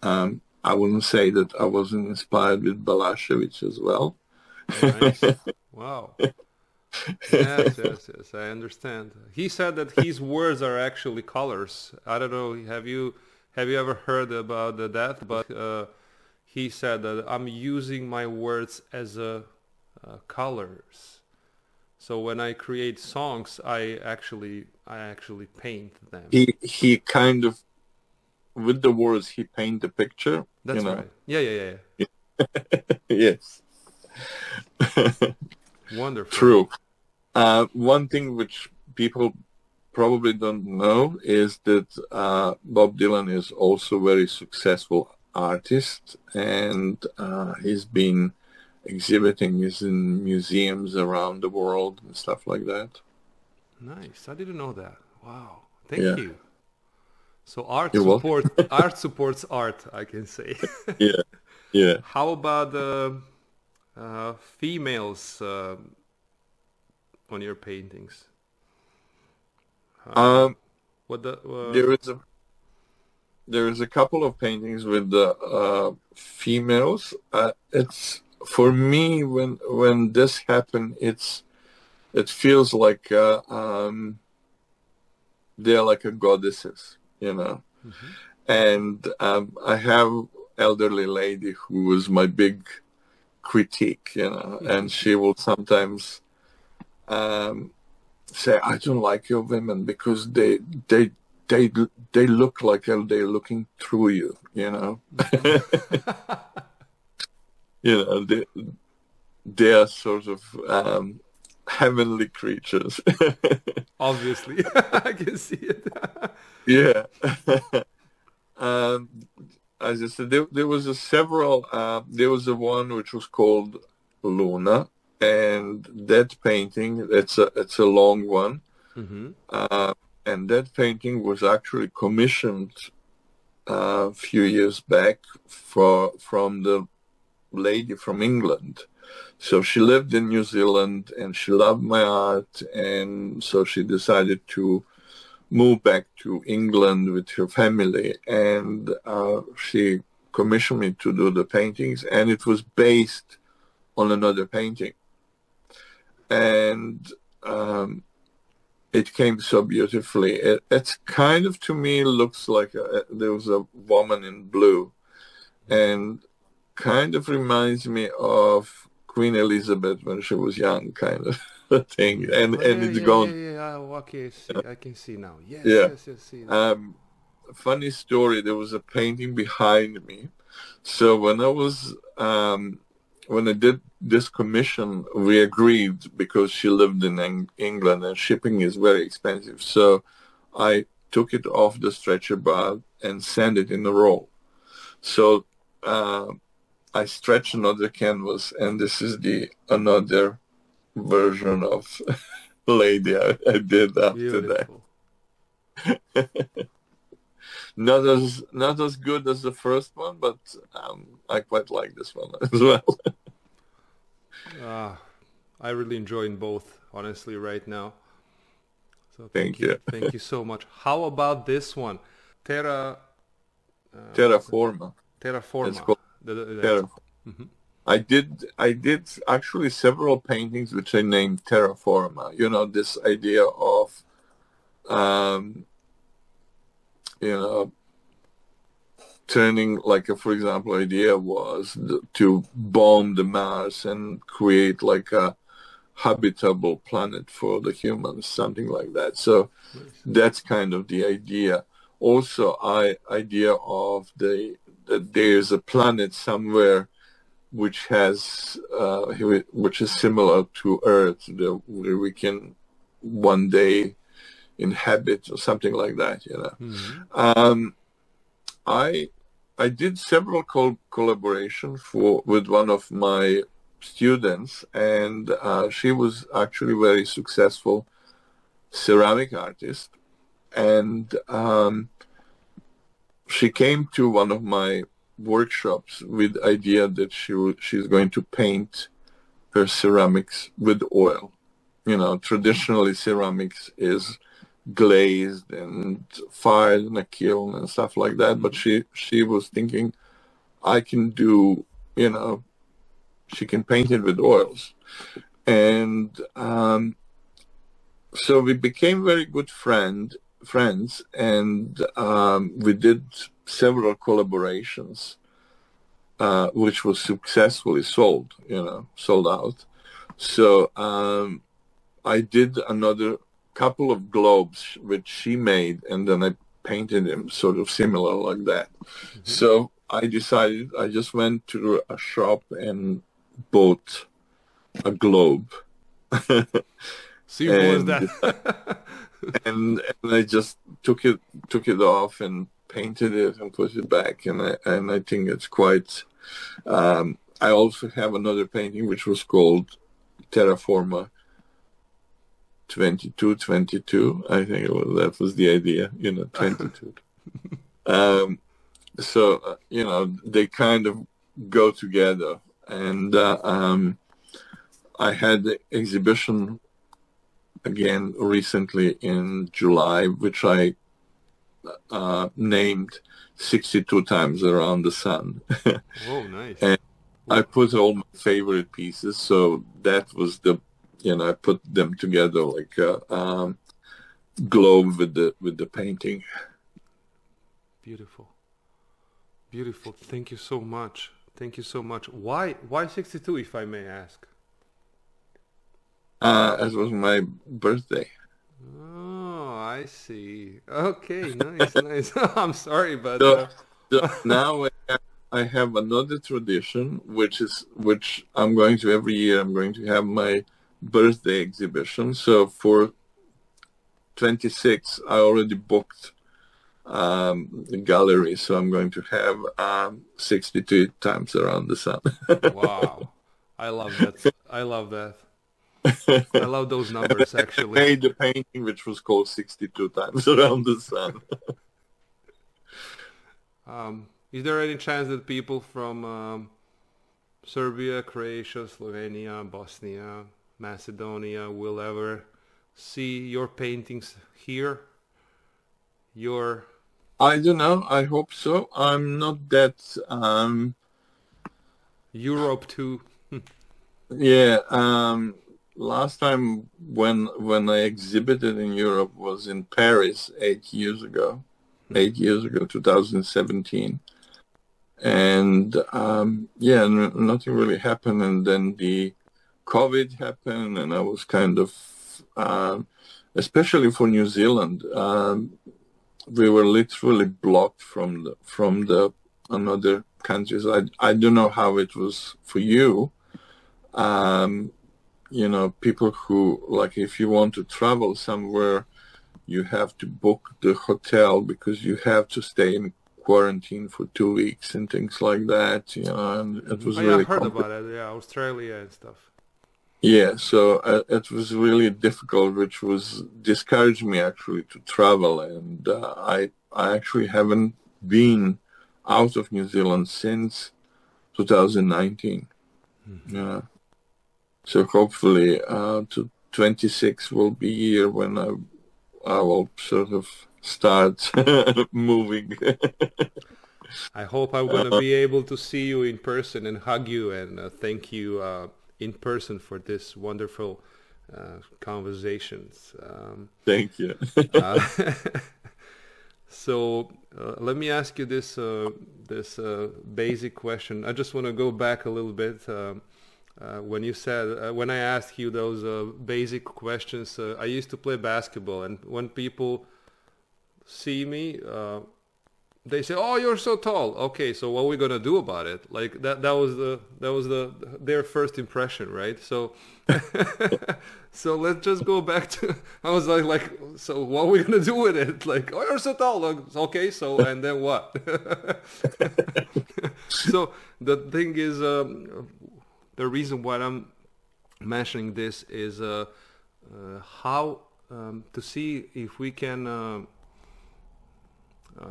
I wouldn't say that I wasn't inspired with Balashevich as well. Nice. Wow. Yes, I understand. He said that his words are actually colors. I don't know, have you ever heard about that? But he said that I'm using my words as colors. So when I create songs, I actually paint them. He kind of, with the words, he paint the picture. That's right. Yeah. Yes. Wonderful. True. One thing which people probably don't know is that Bob Dylan is also a very successful artist, and he's been exhibiting in museums around the world and stuff like that. Nice. I didn't know that. Wow. Thank you. So art supports art, I can say. Yeah. How about the females on your paintings? What the? There is a couple of paintings with the females. It's for me when this happened, it feels like they're like a goddesses, you know. Mm-hmm. And I have elderly lady who was my big critique, you know, mm-hmm. and she will sometimes say, "I don't like your women because they look like they're looking through you, you know." You know, they are sort of heavenly creatures. Obviously, I can see it. Yeah. As I said, there was there was a one which was called Luna, and that painting, it's a long one. Mm-hmm. And that painting was actually commissioned a few years back from the lady from England. So she lived in New Zealand and she loved my art, and so she decided to move back to England with her family, and she commissioned me to do the paintings, and it was based on another painting. And it came so beautifully. It's kind of, to me, looks like there was a woman in blue, and kind of reminds me of Queen Elizabeth when she was young, kind of thing. And it's gone. Okay, I can see now. Yes, yeah. Yes, see. Funny story. There was a painting behind me. So when I did this commission, we agreed, because she lived in England and shipping is very expensive. So I took it off the stretcher bar and sent it in a roll. So I stretched another canvas, and this is another version of lady I did after Beautiful. that. Not as good as the first one, but I quite like this one as well. I really enjoying both, honestly, right now. So thank you. Thank you so much. How about this one? Terraforma. Terraforma. It's called Terraforma. Mm-hmm. I did actually several paintings which I named Terraforma. You know, this idea of turning, like, for example, idea was to bomb the Mars and create like a habitable planet for the humans, something like that. So that's kind of the idea. Also, idea of that there's a planet somewhere which is similar to Earth, where we can one day inhabit, or something like that, you know. Mm-hmm. I did several collaborations with one of my students, and she was actually very successful ceramic artist, and she came to one of my workshops with the idea that she's going to paint her ceramics with oil. You know, traditionally ceramics is glazed and fired in a kiln and stuff like that, but she was thinking, I can do, you know, she can paint it with oils. And so we became very good friends, and we did several collaborations, which was successfully sold out. So I did another couple of globes which she made, and then I painted them sort of similar like that. Mm-hmm. So I decided, I just went to a shop and bought a globe. See, what was that? and I just took it off and painted it and put it back, and I think it's quite. I also have another painting which was called Terraforma 2222. I think that was the idea, 22. So they kind of go together, and I had the exhibition again recently in July, which I named 62 times around the sun. Oh, nice. And I put all my favorite pieces, so that was the, I put them together like a globe with the painting. Beautiful. Beautiful. Thank you so much. Thank you so much. Why 62, if I may ask? It was my birthday. Oh, I see. Okay, nice, nice. I'm sorry, but so now I have another tradition, which I'm going to every year. I'm going to have my birthday exhibition. So for 26, I already booked the gallery. So I'm going to have 62 times around the sun. Wow, I love that. I love that. I love those numbers, actually. I made the painting, which was called 62 times around the sun. Is there any chance that people from Serbia, Croatia, Slovenia, Bosnia, Macedonia will ever see your paintings here? I don't know. I hope so. I'm not that... Europe too. Yeah. Last time when I exhibited in Europe was in Paris 8 years ago. 8 years ago, 2017. And yeah, nothing really happened. And then the COVID happened, and I was kind of, especially for New Zealand, we were literally blocked from the another countries. I don't know how it was for you. People who, like, if you want to travel somewhere, you have to book the hotel because you have to stay in quarantine for 2 weeks and things like that, and it was really I've heard about it, yeah, Australia and stuff. Yeah, so it was really difficult, which was discouraged me actually to travel, and I actually haven't been out of New Zealand since 2019. Mm-hmm. Yeah. So hopefully 26 will be a year when I will sort of start moving. I hope I'm going to be able to see you in person and hug you and thank you in person for this wonderful conversations. Thank you. So let me ask you this basic question. I just want to go back a little bit. When you said, when I asked you those basic questions, I used to play basketball, and when people see me, they say, "Oh, you're so tall." Okay, so what are we gonna do about it? Like that was their first impression, right? So so let's just go back to. I was like, so what are we gonna do with it? Like, "Oh, you're so tall." Like, okay, so and then what? So the thing is. The reason why I'm mentioning this is how to see if we can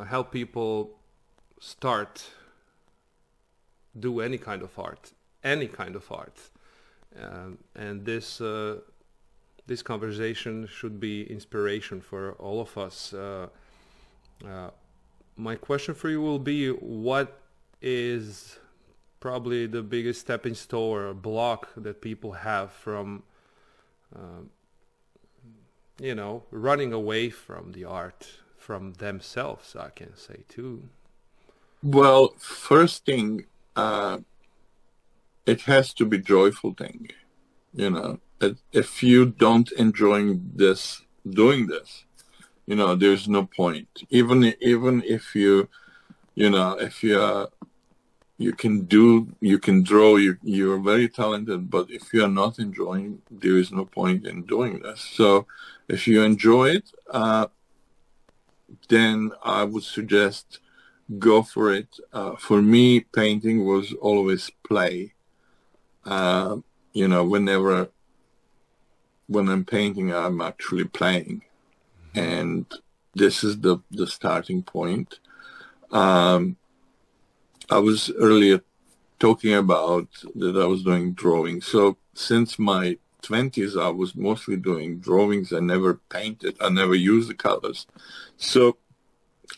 help people do any kind of art, and this conversation should be inspiration for all of us. My question for you will be, what is probably the biggest stepping stone or block that people have from, running away from the art, from themselves, I can say too? Well, first thing, it has to be joyful thing. If you don't enjoy doing this, there's no point. Even if you can draw, you're very talented, but if you are not enjoying, there is no point in doing this. So if you enjoy it, then I would suggest go for it. For me, painting was always play. When I'm painting, I'm actually playing. And this is the starting point. I was earlier talking about that I was doing drawing. So since my 20s, I was mostly doing drawings. I never painted. I never used the colors. So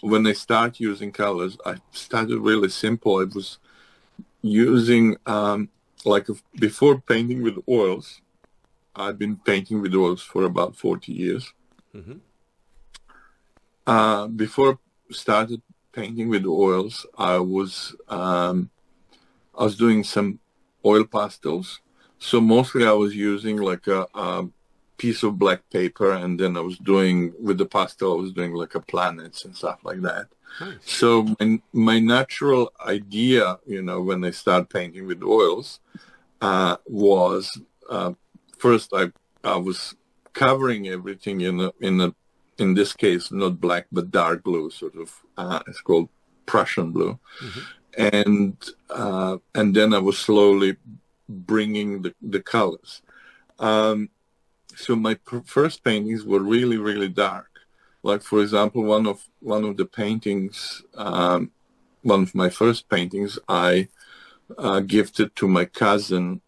when I started using colors, I started really simple. I was using, before painting with oils, I've been painting with oils for about 40 years. Mm-hmm. Before I started painting with oils, I was doing some oil pastels. So mostly I was using like a piece of black paper, and then I was doing, with the pastel, I was doing like a planets and stuff like that. Nice. So my natural idea, you know, when I started painting with oils, was first I was covering everything in this case, not black, but dark blue, sort of, it's called Prussian blue. Mm-hmm. And then I was slowly bringing the colors. So my first paintings were really, really dark. Like, for example, one of the paintings, one of my first paintings, I gifted to my cousin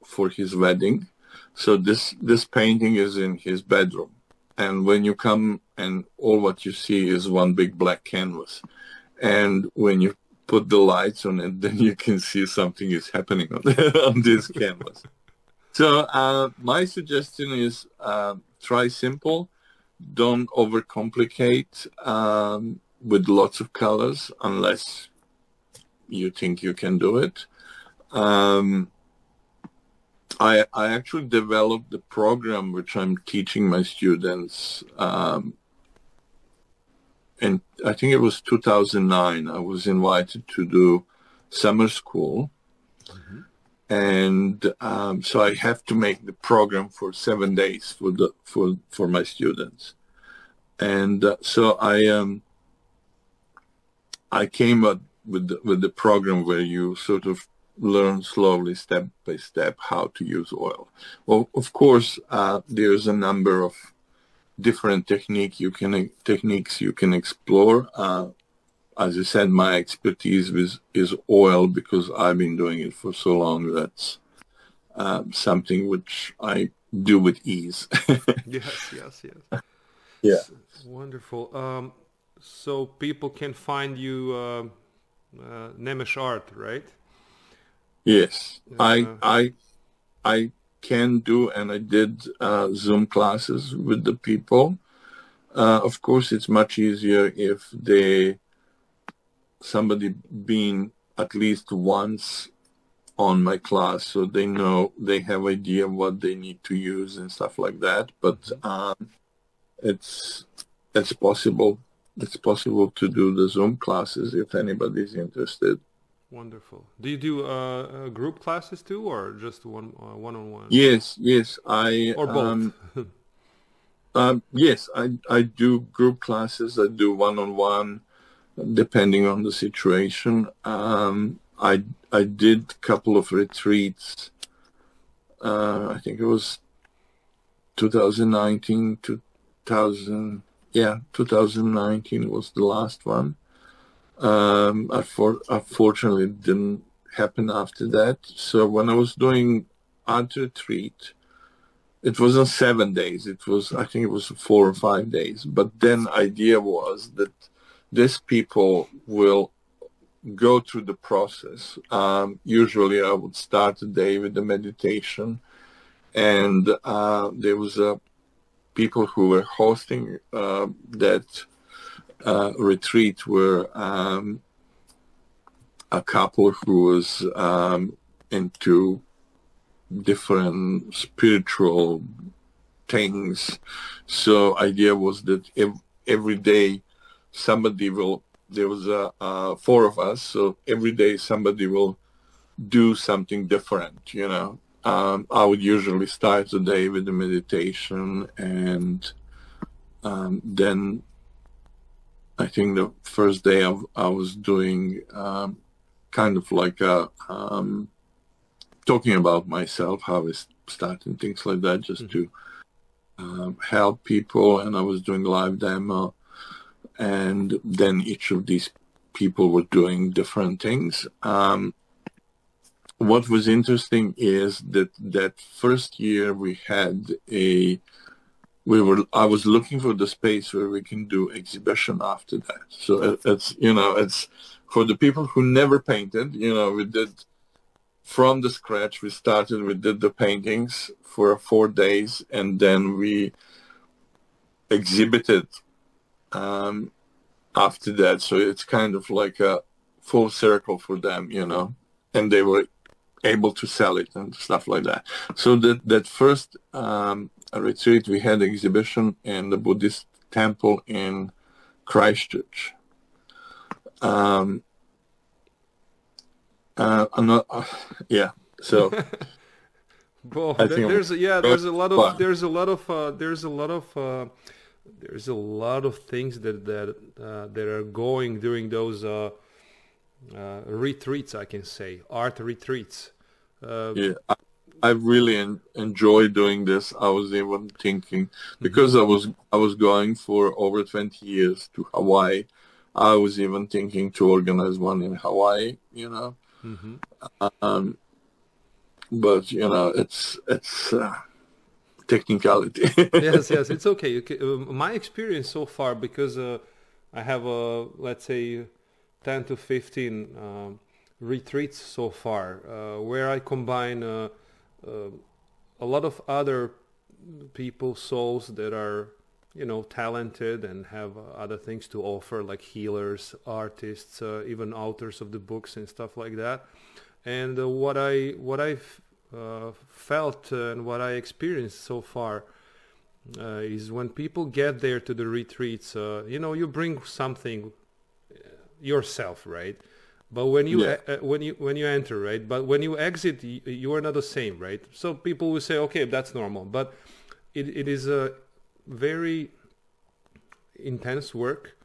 for his wedding. So this painting is in his bedroom. And when you come, and all what you see is one big black canvas. And when you put the lights on it, then you can see something is happening on this canvas. So my suggestion is try simple. Don't overcomplicate with lots of colors unless you think you can do it. I actually developed the program which I'm teaching my students, and I think it was 2009. I was invited to do summer school, mm-hmm. And so I have to make the program for 7 days for my students, and so I came up with the program where you sort of learn slowly, step by step, how to use oil. Well, of course, there's a number of different techniques you can explore. As I said, my expertise is oil because I've been doing it for so long. That's something which I do with ease. Yes. Yeah. Wonderful. So people can find you Nemesh Art, right? Yes, I can do, and I did Zoom classes with the people. Of course, it's much easier if somebody been at least once on my class, so they know, they have idea what they need to use and stuff like that. But it's possible. It's possible to do the Zoom classes if anybody's interested. Wonderful. Do you do group classes too, or just one-on-one? Yes. Or both? Yes, I do group classes. I do one-on-one, depending on the situation. I did a couple of retreats. I think it was 2019, 2019 was the last one. Unfortunately, it didn't happen after that. So when I was doing art retreat, it wasn't 7 days. I think it was 4 or 5 days. But then idea was that these people will go through the process. Usually I would start the day with the meditation, and there was people who were hosting that retreat were a couple who was into different spiritual things. So idea was that every day somebody will, there was 4 of us, so every day somebody will do something different, you know. I would usually start the day with the meditation, and then I think the first day I was doing kind of like talking about myself, how I started, things like that, just to help people. And I was doing live demo, and then each of these people were doing different things. what was interesting is that that first year we had I was looking for the space where we can do exhibition after that. So it's, you know, it's for the people who never painted, you know, we did from the scratch, we did the paintings for 4 days, and then we exhibited after that. So it's kind of like a full circle for them, you know, and they were able to sell it and stuff like that. So that first retreat, we had exhibition in the Buddhist temple in Christchurch. Yeah. So well, there's a lot of things that are going during those retreats. I can say art retreats. Yeah, I really enjoy doing this. I was even thinking, because I was going for over 20 years to Hawaii. I was even thinking to organize one in Hawaii, you know. But you know, it's technicality. yes, it's okay. My experience so far, because I have let's say 10 to 15 retreats so far, where I combine a lot of other people, souls that are, you know, talented and have other things to offer, like healers, artists, even authors of the books and stuff like that. And what I've felt and what I experienced so far is when people get there to the retreats, you know, you bring something yourself, right? But when you when you enter, right? But when you exit, you are not the same, right? So people will say, okay, that's normal, but it is a very intense work,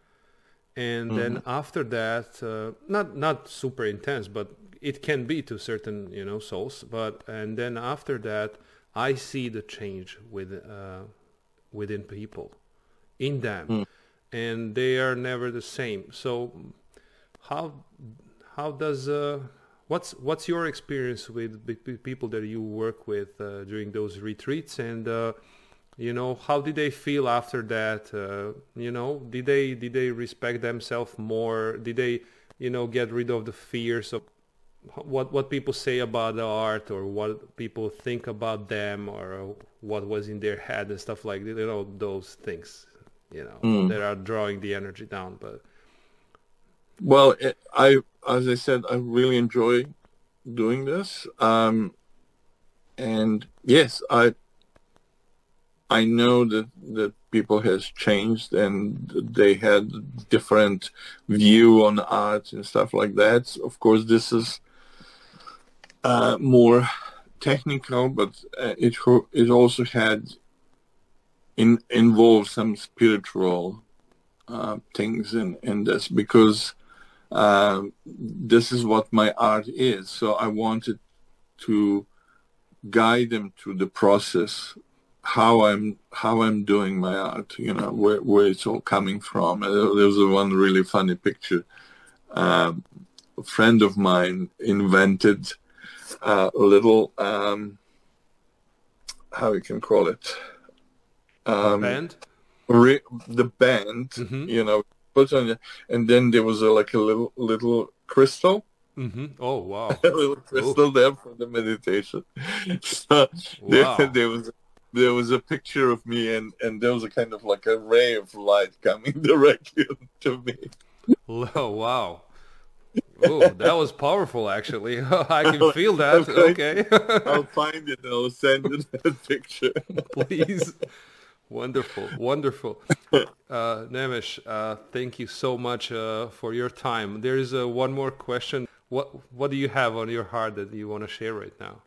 and then after that, not super intense, but it can be to certain, you know, souls. And then after that, I see the change within people, in them, and they are never the same. So how does what's your experience with people that you work with during those retreats, and you know, how did they feel after that? You know, did they respect themselves more? Did they, you know, get rid of the fears of what people say about the art, or what people think about them, or what was in their head and stuff like that? You know, those things, you know, that are drawing the energy down. But well, as I said, I really enjoy doing this, and yes, I know that people has changed, and they had different view on art and stuff like that. Of course, this is more technical, but it also had involved some spiritual things in this, because this is what my art is. So I wanted to guide them through the process, how I'm doing my art, you know, where it's all coming from. There's one really funny picture. A friend of mine invented a little, how you can call it, band? The band, you know, put on, and then there was like a little crystal. Oh wow! A little crystal there for the meditation. So wow. there was a picture of me, and there was a kind of like a ray of light coming directly to me. Oh wow! Oh, that was powerful, actually. I can feel that. Okay. I'll find it and I'll send you that picture. Please. Wonderful, wonderful. Nemesh, thank you so much for your time. There is one more question. What do you have on your heart that you want to share right now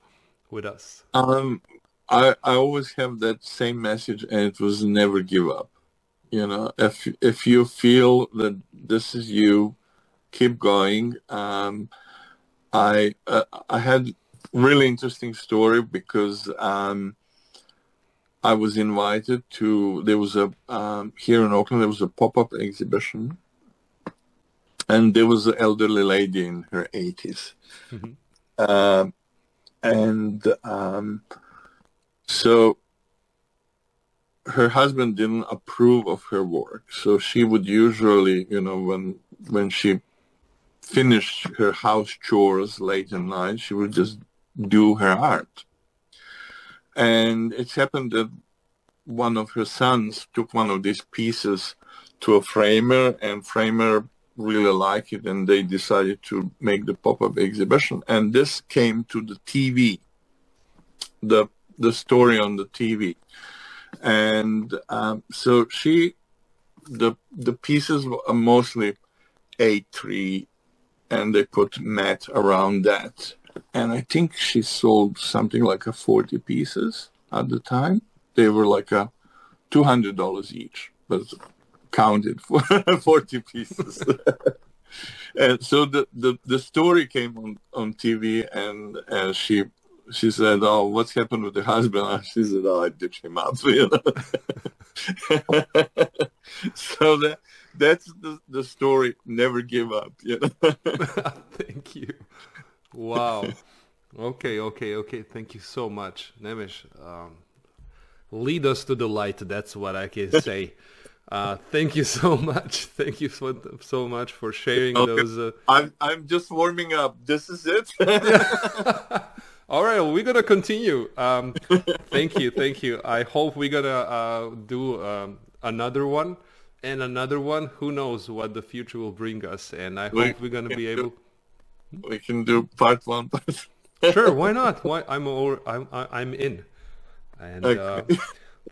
with us? I always have that same message, and it was never give up. You know, if you feel that this is you, keep going. I had really interesting story, because I was invited to, there was a, here in Auckland, there was a pop-up exhibition, and there was an elderly lady in her 80s. And so her husband didn't approve of her work. So she would usually, you know, when she finished her house chores late at night, she would just do her art. And it happened that one of her sons took one of these pieces to a framer, and framer really liked it, and they decided to make the pop-up exhibition. And this came to the TV, the story on the TV. And so the pieces are mostly A3, and they put mat around that. And I think she sold something like 40 pieces at the time. They were like $200 each, but counted for 40 pieces. And so the story came on TV, and she said, "Oh, what's happened with the husband?" And she said, "Oh, I ditched him out." You know? So that's the story. Never give up. You know? Thank you. Wow. Okay. Thank you so much, Nemesh. Lead us to the light. That's what I can say. Thank you so much. Thank you so much for sharing those. I'm just warming up. This is it. All right, well, we're gonna continue. Thank you. I hope we're gonna do another one and another one. Who knows what the future will bring us? And I hope we're gonna be able. We can do part 1, part 2. Sure, why not? I'm in. And okay.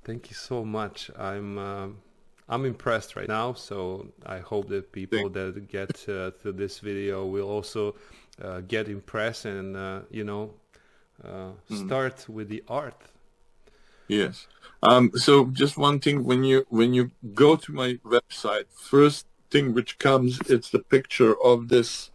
Thank you so much. I'm impressed right now. So I hope that people that get to this video will also get impressed and start with the art. Yes. So just one thing: when you go to my website, first thing which comes, it's the picture of this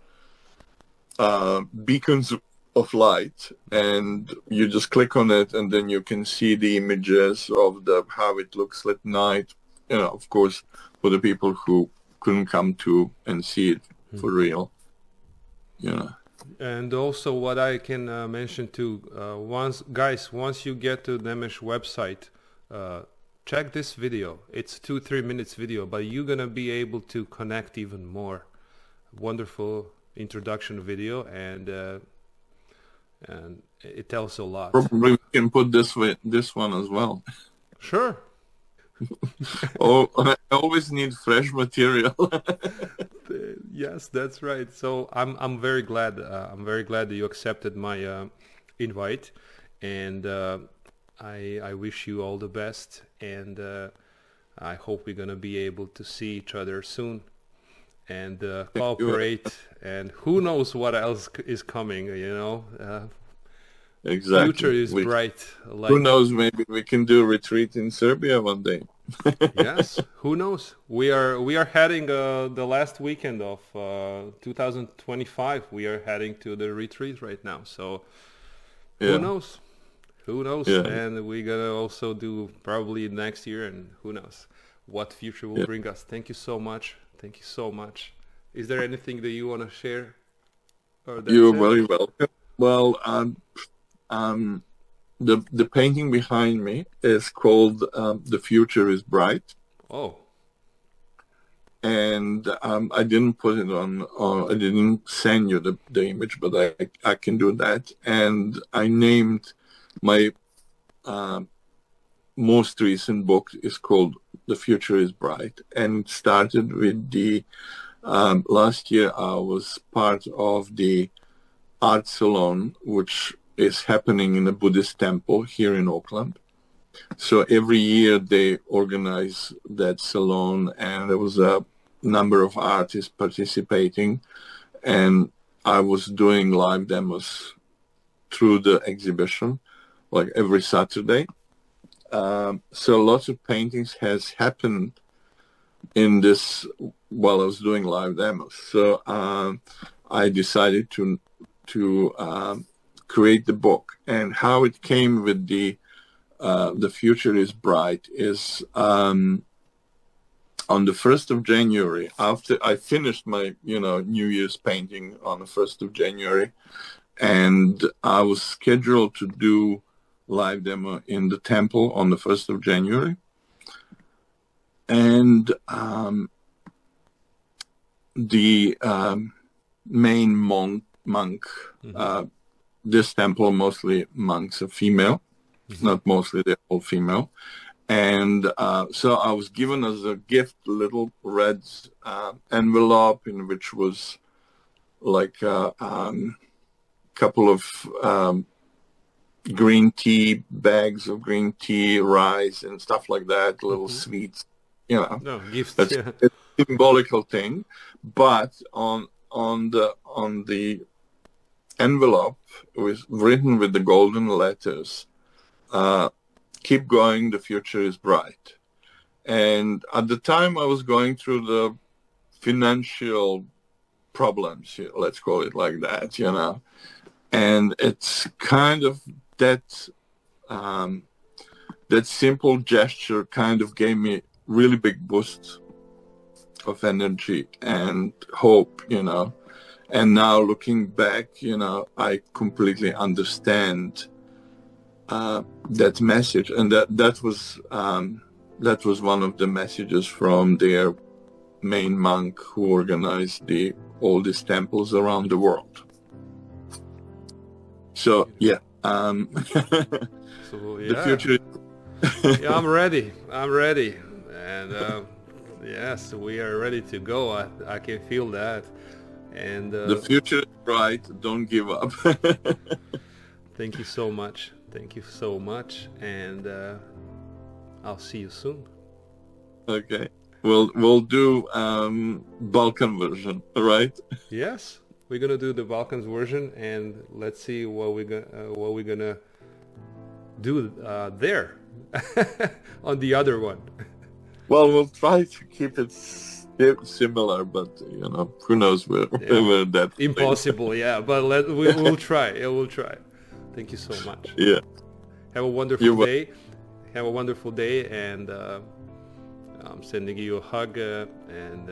beacons of light, and you just click on it, and then you can see the images of how it looks at night. You know, of course, for the people who couldn't come to and see it for real. You know. And also, what I can mention too, once you get to Nemesh website, check this video. It's 2-3 minutes video, but you're gonna be able to connect even more. Wonderful introduction video, and it tells a lot. Probably we can put this one as well. Sure. Oh, I always need fresh material. Yes, that's right. So I'm very glad. I'm very glad that you accepted my invite, and I wish you all the best. And I hope we're gonna be able to see each other soon and cooperate. And who knows what else is coming? You know. Exactly. Future is bright. Who knows? Maybe we can do a retreat in Serbia one day. Yes, who knows? We are heading the last weekend of 2025. We are heading to the retreat right now. So who knows? Who knows? Yeah. And we're gonna also do probably next year, and who knows what future will bring us. Thank you so much. Thank you so much. Is there anything that you want to share? You're very welcome. Well, the painting behind me is called "The Future is Bright." Oh. And I didn't put it on. I didn't send you the image, but I can do that. And I named my most recent book is called "The Future is Bright," and it started with the last year. I was part of the art salon, which is happening in a Buddhist temple here in Auckland. So every year they organize that salon, and there was a number of artists participating, and I was doing live demos through the exhibition, like every Saturday. So lots of paintings has happened in this while I was doing live demos. So I decided to create the book. And how it came with the Future is Bright is on the 1st of January, after I finished my New Year's painting on the 1st of January, and I was scheduled to do live demo in the temple on the 1st of January. And the main monk, this temple, mostly monks are female, not mostly, they're all female. And so I was given as a gift a little red envelope in which was like a couple of green tea, bags of green tea, rice and stuff like that, little sweets, you know. No, gifts. That's a symbolical thing. But on the envelope, it was written with the golden letters, keep going, the future is bright. And at the time I was going through the financial problems, let's call it like that, you know. And it's kind of that simple gesture kind of gave me really big boost of energy and hope, you know. And now looking back, you know, I completely understand that message, and that was one of the messages from their main monk who organized all these temples around the world. So yeah, So, yeah. the future. Yeah, I'm ready. And yes, we are ready to go. I can feel that. And the future is bright. Don't give up. Thank you so much. Thank you so much. And I'll see you soon. Okay. We'll do Balkan version, right? Yes, we're gonna do the Balkans version, and let's see what we're gonna do there on the other one. Well, we'll try to keep it similar, but you know, who knows where that. Impossible, yeah. But we'll try. Yeah, we'll try. Thank you so much. Yeah. Have a wonderful day. Have a wonderful day, and I'm sending you a hug. And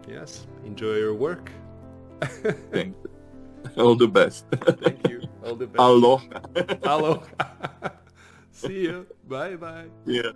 yes, enjoy your work. Thank you. All the best. Thank you. All the best. Aloha. Aloha. See you. Bye bye. Yeah.